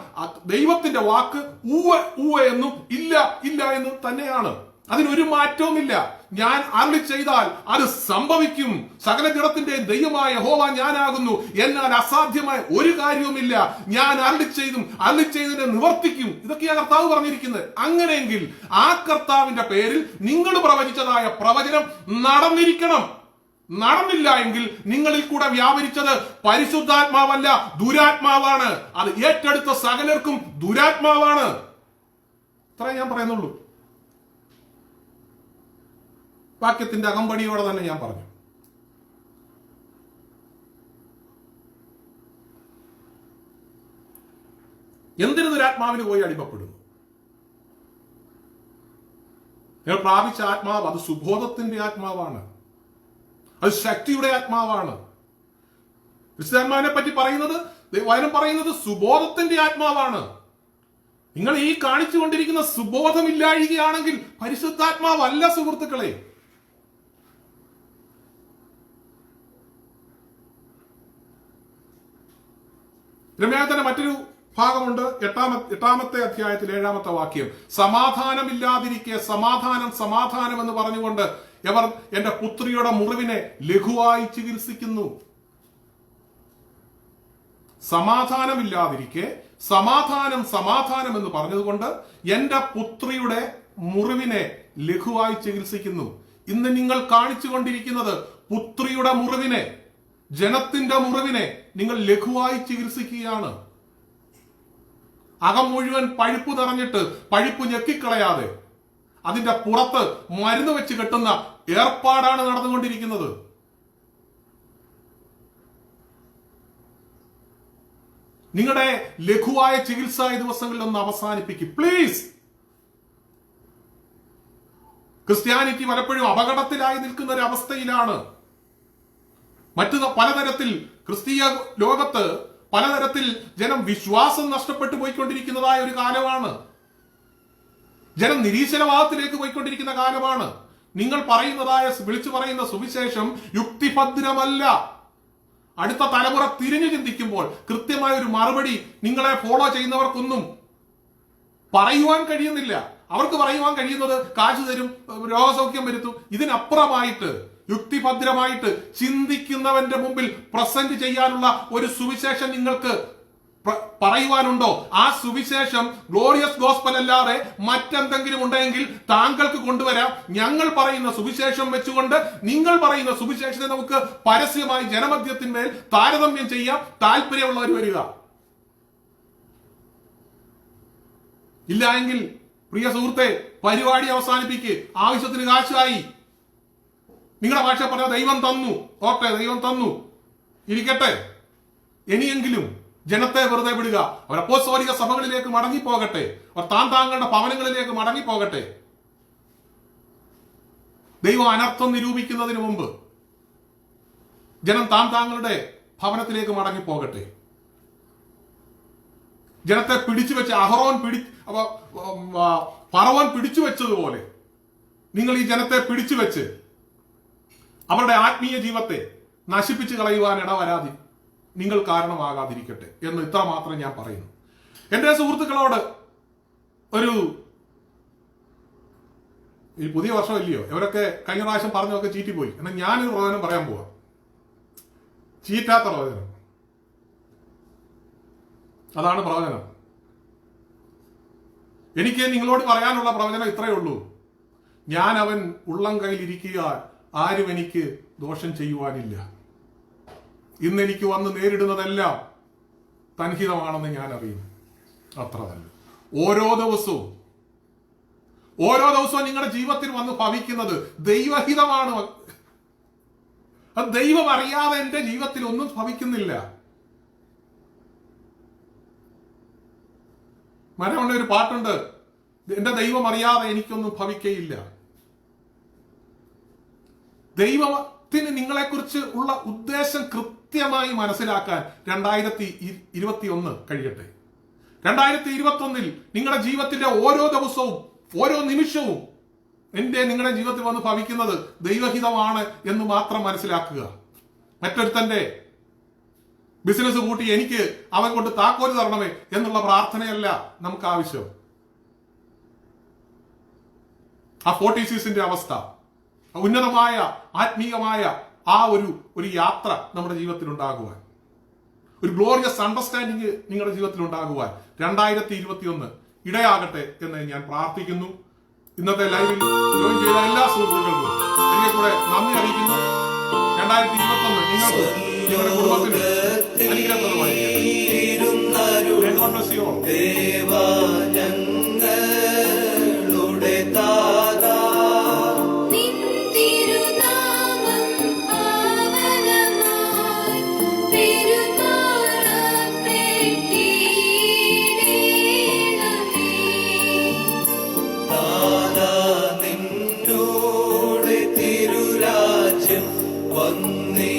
ദൈവത്തിന്റെ വാക്ക് ഊവ എന്നും ഇല്ല ഇല്ല എന്നും തന്നെയാണ്. അതിനൊരു മാറ്റവുമില്ല. ഞാൻ അരുളി ചെയ്താൽ അത് സംഭവിക്കും. സകല ജഡത്തിന്റെ ദൈവമായ യഹോവ ഞാനാകുന്നു, എന്നാൽ അസാധ്യമായ ഒരു കാര്യവുമില്ല. ഞാൻ അരുളി ചെയ്തതിനെ നിവർത്തിക്കും. ഇതൊക്കെയാണ് കർത്താവ് പറഞ്ഞിരിക്കുന്നത്. അങ്ങനെയെങ്കിൽ ആ കർത്താവിന്റെ പേരിൽ നിങ്ങൾ പ്രവചിച്ചതായ പ്രവചനം നടന്നിരിക്കണം. നടന്നില്ല എങ്കിൽ നിങ്ങളിൽ കൂടെ വ്യാപരിച്ചത് പരിശുദ്ധാത്മാവല്ല, ദുരാത്മാവാണ്. അത് ഏറ്റെടുത്ത സകലർക്കും ദുരാത്മാവാണ്. ഇത്രേ ഞാൻ പറയുന്നുള്ളൂ. വാക്യത്തിന്റെ അകമ്പടിയോടെ തന്നെ ഞാൻ പറഞ്ഞു. എന്തിനു ദുരാത്മാവിന് പോയി അടിമപ്പെടുന്നു? നിങ്ങൾ പ്രാപിച്ച ആത്മാവ് അത് സുബോധത്തിന്റെ ആത്മാവാണ്, അത് ശക്തിയുടെ ആത്മാവാണ്. ക്രിസ്ത്യാത്മാവിനെ പറ്റി വചനം പറയുന്നത് സുബോധത്തിന്റെ ആത്മാവാണ്. നിങ്ങൾ ഈ കാണിച്ചുകൊണ്ടിരിക്കുന്ന സുബോധമില്ലാഴികയാണെങ്കിൽ പരിശുദ്ധാത്മാവല്ല സുഹൃത്തുക്കളെ. രമ്യായത്തിന്റെ മറ്റൊരു ഭാഗമുണ്ട്, എട്ടാമത്തെ അധ്യായത്തിൽ 7-ാമത്തെ വാക്യം. സമാധാനമില്ലാതിരിക്കെ സമാധാനം എന്ന് പറഞ്ഞുകൊണ്ട് അവർ എന്റെ പുത്രിയുടെ മുറിവിനെ ലഘുവായി ചികിത്സിക്കുന്നു. സമാധാനമില്ലാതിരിക്കെ സമാധാനം എന്ന് പറഞ്ഞതുകൊണ്ട് എന്റെ പുത്രിയുടെ മുറിവിനെ ലഘുവായി ചികിത്സിക്കുന്നു. ഇന്ന് നിങ്ങൾ കാണിച്ചുകൊണ്ടിരിക്കുന്നത് പുത്രിയുടെ മുറിവിനെ, ജനത്തിന്റെ മുറിവിനെ നിങ്ങൾ ലഘുവായി ചികിത്സിക്കുകയാണ്. അകം മുഴുവൻ പഴുപ്പ് നിറഞ്ഞിട്ട് പഴുപ്പ് ഞെക്കിക്കളയാതെ അതിന്റെ പുറത്ത് മരുന്ന് വെച്ച് കെട്ടുന്ന ഏർപ്പാടാണ് നടന്നുകൊണ്ടിരിക്കുന്നത്. നിങ്ങളുടെ ലഘുവായ ചികിത്സാ ദിവസങ്ങളിൽ ഒന്ന് അവസാനിപ്പിക്കും പ്ലീസ്. ക്രിസ്ത്യാനിറ്റി പലപ്പോഴും അപകടത്തിലായി നിൽക്കുന്ന ഒരു അവസ്ഥയിലാണ്. മറ്റു പലതരത്തിൽ ക്രിസ്തീയ ലോകത്ത് പലതരത്തിൽ ജനം വിശ്വാസം നഷ്ടപ്പെട്ടു പോയിക്കൊണ്ടിരിക്കുന്നതായ ഒരു കാലമാണ്. ജനം നിരീശ്വരവാദത്തിലേക്ക് പോയിക്കൊണ്ടിരിക്കുന്ന കാലമാണ്. നിങ്ങൾ വിളിച്ചു പറയുന്ന സുവിശേഷം യുക്തിഭദ്രമല്ല. അടുത്ത തലമുറ തിരിഞ്ഞു ചിന്തിക്കുമ്പോൾ കൃത്യമായ ഒരു മറുപടി നിങ്ങളെ ഫോളോ ചെയ്യുന്നവർക്കൊന്നും പറയുവാൻ കഴിയുന്നില്ല. അവർക്ക് പറയുവാൻ കഴിയുന്നത് കാശ് തരും, രോഗസൗഖ്യം വരുത്തും. ഇതിനപ്പുറമായിട്ട് യുക്തിഭദ്രമായിട്ട് ചിന്തിക്കുന്നവന്റെ മുമ്പിൽ പ്രസന്റ് ചെയ്യാനുള്ള ഒരു സുവിശേഷം നിങ്ങൾക്ക് പറയുവാനുണ്ടോ? ആ സുവിശേഷം ഗ്ലോറിയസ് ഗോസ്പൽ അല്ലാതെ മറ്റെന്തെങ്കിലും ഉണ്ടെങ്കിൽ താങ്കൾക്ക് കൊണ്ടുവരാം. ഞങ്ങൾ പറയുന്ന സുവിശേഷം വെച്ചുകൊണ്ട് നിങ്ങൾ പറയുന്ന സുവിശേഷത്തെ നമുക്ക് പരസ്യമായി ജനമധ്യത്തിന്മേൽ താരതമ്യം ചെയ്യാം. താല്പര്യമുള്ളവർ വരിക. ഇല്ല എങ്കിൽ പ്രിയ സുഹൃത്തെ, പരിപാടി അവസാനിപ്പിക്ക്. ആവശ്യത്തിന് കാശായി. നിങ്ങളുടെ ഭാഷ പറഞ്ഞ ദൈവം തന്നു, ഓക്കെ, ദൈവം തന്നു, ഇരിക്കട്ടെ. ഇനിയെങ്കിലും ജനത്തെ വെറുതെ വിടുക. അവർ അപ്പോസ്തലിക സഭകളിലേക്ക് മടങ്ങിപ്പോകട്ടെ. അവർ താങ്കളുടെ ഭവനങ്ങളിലേക്ക് മടങ്ങിപ്പോകട്ടെ. ദൈവം അനർത്ഥം നിരൂപിക്കുന്നതിന് മുമ്പ് ജനം താങ്കളുടെ ഭവനത്തിലേക്ക് മടങ്ങിപ്പോകട്ടെ. ജനത്തെ പിടിച്ചു വെച്ച് ഫറവോൻ പിടിച്ചു വെച്ചതുപോലെ നിങ്ങൾ ഈ ജനത്തെ പിടിച്ചു വെച്ച് അവരുടെ ആത്മീയ ജീവിതത്തെ നശിപ്പിച്ചു കളയുവാൻ ഇടവരാതി നിങ്ങൾ കാരണമാകാതിരിക്കട്ടെ എന്ന് ഇത്ര മാത്രം ഞാൻ പറയുന്നു. എന്റെ സുഹൃത്തുക്കളോട് ഈ പുതിയ വർഷം ഇല്ലയോ, ഇവരൊക്കെ കഴിഞ്ഞ പ്രാവശ്യം പറഞ്ഞൊക്കെ ചീറ്റിപ്പോയി. എന്നാൽ ഞാനൊരു പ്രവചനം പറയാൻ പോവാ. ചീറ്റാത്ത പ്രവചനം. അതാണ് പ്രവചനം. എനിക്ക് നിങ്ങളോട് പറയാനുള്ള പ്രവചനം ഇത്രയേ ഉള്ളൂ. ഞാൻ അവൻ ഉള്ളം കയ്യിലിരിക്കുക, ആരും എനിക്ക് ദോഷം ചെയ്യുവാനില്ല. ഇന്ന് എനിക്ക് വന്ന് നേരിടുന്നതെല്ലാം തൻഹിതമാണെന്ന് ഞാൻ അറിയും. അത്ര തന്നെ. ഓരോ ദിവസവും നിങ്ങളുടെ ജീവിതത്തിൽ വന്ന് ഭവിക്കുന്നത് ദൈവഹിതമാണ്. അത് ദൈവം അറിയാതെ എന്റെ ജീവിതത്തിൽ ഒന്നും ഭവിക്കുന്നില്ല. മനോഹര ഒരു പാട്ടുണ്ട്, എന്റെ ദൈവം അറിയാതെ എനിക്കൊന്നും ഭവിക്കയില്ല. ദൈവത്തിന് നിങ്ങളെക്കുറിച്ച് ഉള്ള ഉദ്ദേശം കൃത്യമായി മനസ്സിലാക്കാൻ 2021 കഴിയട്ടെ. 2021 നിങ്ങളുടെ ജീവിതത്തിന്റെ ഓരോ ദിവസവും ഓരോ നിമിഷവും നിങ്ങളുടെ ജീവിതത്തിൽ വന്ന് ഭവിക്കുന്നത് ദൈവഹിതമാണ് എന്ന് മാത്രം മനസ്സിലാക്കുക. മറ്റൊരുത്തന്റെ ബിസിനസ് കൂട്ടി എനിക്ക് അവൻ കൊണ്ട് താക്കോല് തരണമേ എന്നുള്ള പ്രാർത്ഥനയല്ല നമുക്ക് ആവശ്യം. ആ 40 അവസ്ഥ, ഉന്നതമായ ആത്മീയമായ ആ ഒരു യാത്ര നമ്മുടെ ജീവിതത്തിൽ ഉണ്ടാകുവാൻ, ഒരു ഗ്ലോറിയസ് അണ്ടർസ്റ്റാൻഡിങ് നിങ്ങളുടെ ജീവിതത്തിൽ ഉണ്ടാകുവാൻ 2021 ഇടയാകട്ടെ എന്ന് ഞാൻ പ്രാർത്ഥിക്കുന്നു. ഇന്നത്തെ ലൈവിൽ ജോയിൻ ചെയ്ത എല്ലാ സുഹൃത്തുക്കൾക്കും എനിക്ക് കൂടെ നന്ദി അറിയിക്കുന്നു. 2021 നിങ്ങൾക്ക് നിങ്ങളുടെ കുടുംബത്തിന് ദേവാനങ്ങളുടെ താരാ നിന്നോട് തിരുരാജ്യം വന്നേ